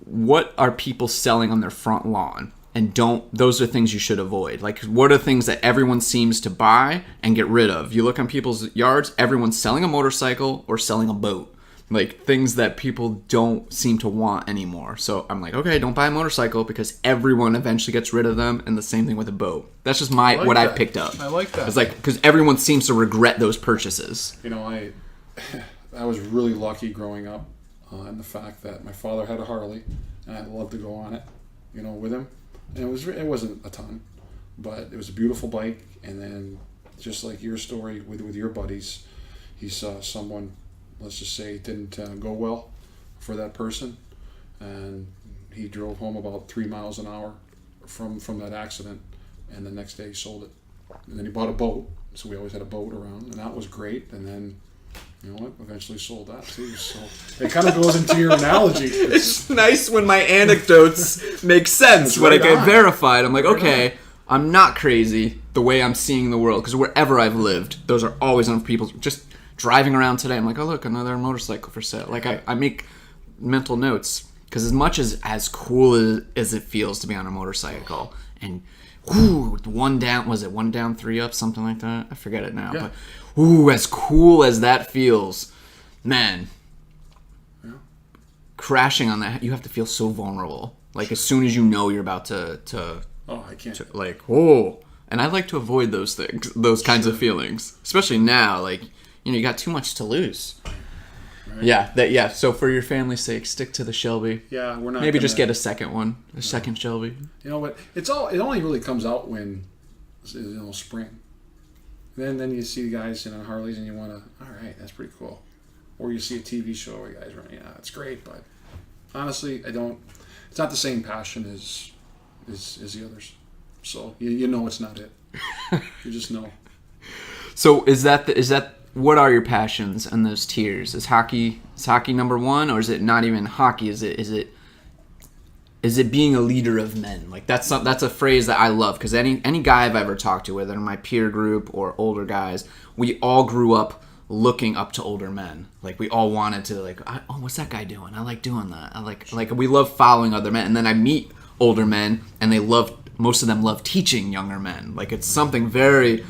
what are people selling on their front lawn? And those are things you should avoid. Like, what are things that everyone seems to buy and get rid of? You look on people's yards, everyone's selling a motorcycle or selling a boat. Like, things that people don't seem to want anymore. So I'm like, okay, don't buy a motorcycle because everyone eventually gets rid of them, and the same thing with a boat. That's just what I've picked up. I like that. It's like, because everyone seems to regret those purchases. I was really lucky growing up in the fact that my father had a Harley, and I loved to go on it, with him. And it wasn't a ton, but it was a beautiful bike. And then, just like your story with your buddies, he saw someone, let's just say, didn't go well for that person, and he drove home about 3 miles an hour from that accident, and the next day he sold it. And then he bought a boat, so we always had a boat around, and that was great. And then, eventually sold that too. So it kind of goes into your analogy. It's nice when my anecdotes make sense, when I get verified. I'm like, okay, I'm not crazy the way I'm seeing the world, because wherever I've lived, those are always on people. Just driving around today, I'm like, oh, look, another motorcycle for sale. Like, I make mental notes, because as much as cool as it feels to be on a motorcycle, and one down, 3 up, something like that. I forget it now. Yeah. But as cool as that feels, man, crashing on that, you have to feel so vulnerable. Like, as soon as you're about to I can't. And I like to avoid those things, those kinds of feelings, especially now. Like, you got too much to lose. Right. Yeah. So for your family's sake, stick to the Shelby. Yeah, we're not. Maybe just get a second one, second Shelby. But it only really comes out when spring. Then you see guys in Harleys and you want to. All right, that's pretty cool. Or you see a TV show where guys running. Yeah, it's great, but honestly, I don't. It's not the same passion as the others. So it's not it. You just know. So is that what are your passions and those tiers? Is hockey number one, or is it not even hockey? Is is it being a leader of men? Like that's a phrase that I love, because any guy I've ever talked to, whether in my peer group or older guys, we all grew up looking up to older men. Like we all wanted to what's that guy doing? I like doing that. I like we love following other men. And then I meet older men, and most of them love teaching younger men. Like it's something very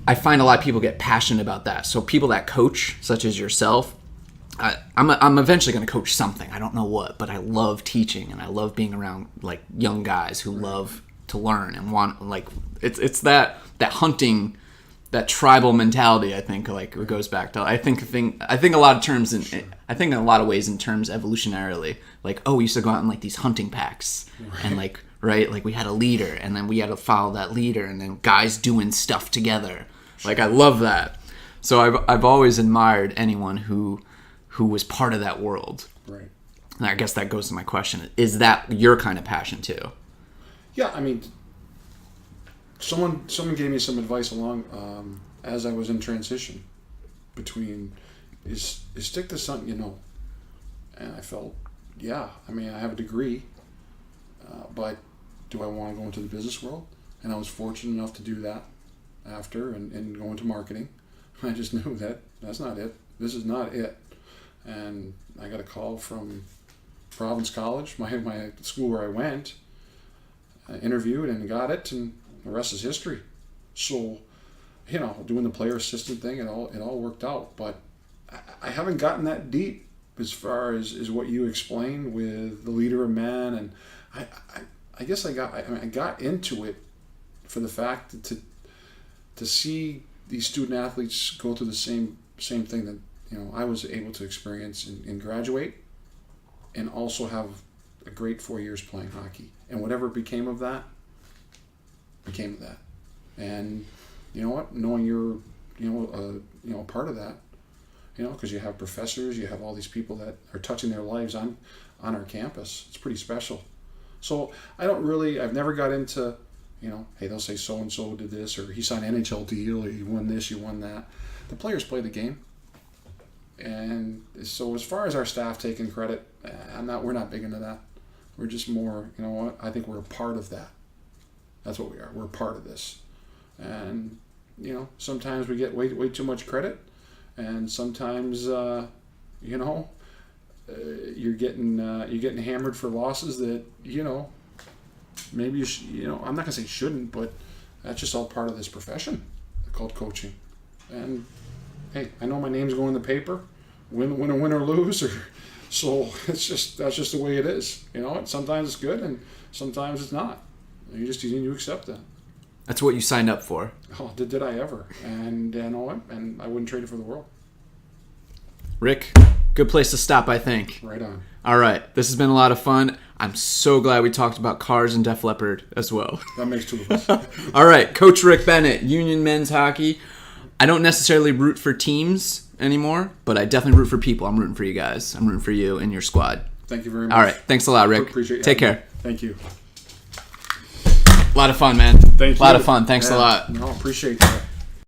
I find a lot of people get passionate about that. So people that coach, such as yourself, I'm eventually going to coach something. I don't know what, but I love teaching, and I love being around like young guys who love to learn and want it's that hunting, that tribal mentality. I think it goes back to I think a lot of terms I think in a lot of ways in terms evolutionarily, we used to go out in like these hunting packs, and we had a leader, and then we had to follow that leader, and then guys doing stuff together. I love that. So I've always admired anyone who was part of that world. Right. And I guess that goes to my question. Is that your kind of passion too? Yeah, I mean, someone gave me some advice along as I was in transition between is stick to something you know. And I felt, yeah, I mean, I have a degree, but do I want to go into the business world? And I was fortunate enough to do that after and go into marketing. I just knew that's not it. This is not it. And I got a call from Province College, my school where I went. I interviewed and got it, and the rest is history. So, doing the player assistant thing, it all worked out. But I haven't gotten that deep as far as what you explained with the leader of men, and I guess I got into it for the fact to see these student athletes go through the same thing that I was able to experience and graduate, and also have a great 4 years playing hockey. And whatever became of that, became of that. And you know what? Knowing you're a part of that, because you have professors, you have all these people that are touching their lives on our campus. It's pretty special. So I've never got into, hey, they'll say so-and-so did this, or he signed an NHL deal, or he won this, you won that. The players play the game. And so as far as our staff taking credit, we're not big into that. We're just more, I think we're a part of that. That's what we are. We're a part of this. And, sometimes we get way too much credit. And sometimes, you're getting hammered for losses that, maybe I'm not going to say shouldn't, but that's just all part of this profession called coaching. And hey, I know my name's going in the paper, win or lose, so that's just the way it is. Sometimes it's good and sometimes it's not. You just need to accept that. That's what you signed up for. Oh, did I ever? And I wouldn't trade it for the world. Rick, good place to stop, I think. Right on. All right, this has been a lot of fun. I'm so glad we talked about cars and Def Leppard as well. That makes two of us. All right, Coach Rick Bennett, Union Men's Hockey. I don't necessarily root for teams anymore, but I definitely root for people. I'm rooting for you guys. I'm rooting for you and your squad. Thank you very much. All right. Thanks a lot, Rick. Appreciate you. Take care. Thank you. A lot of fun, man. Thank you. A lot of fun. Thanks a lot. No, appreciate that.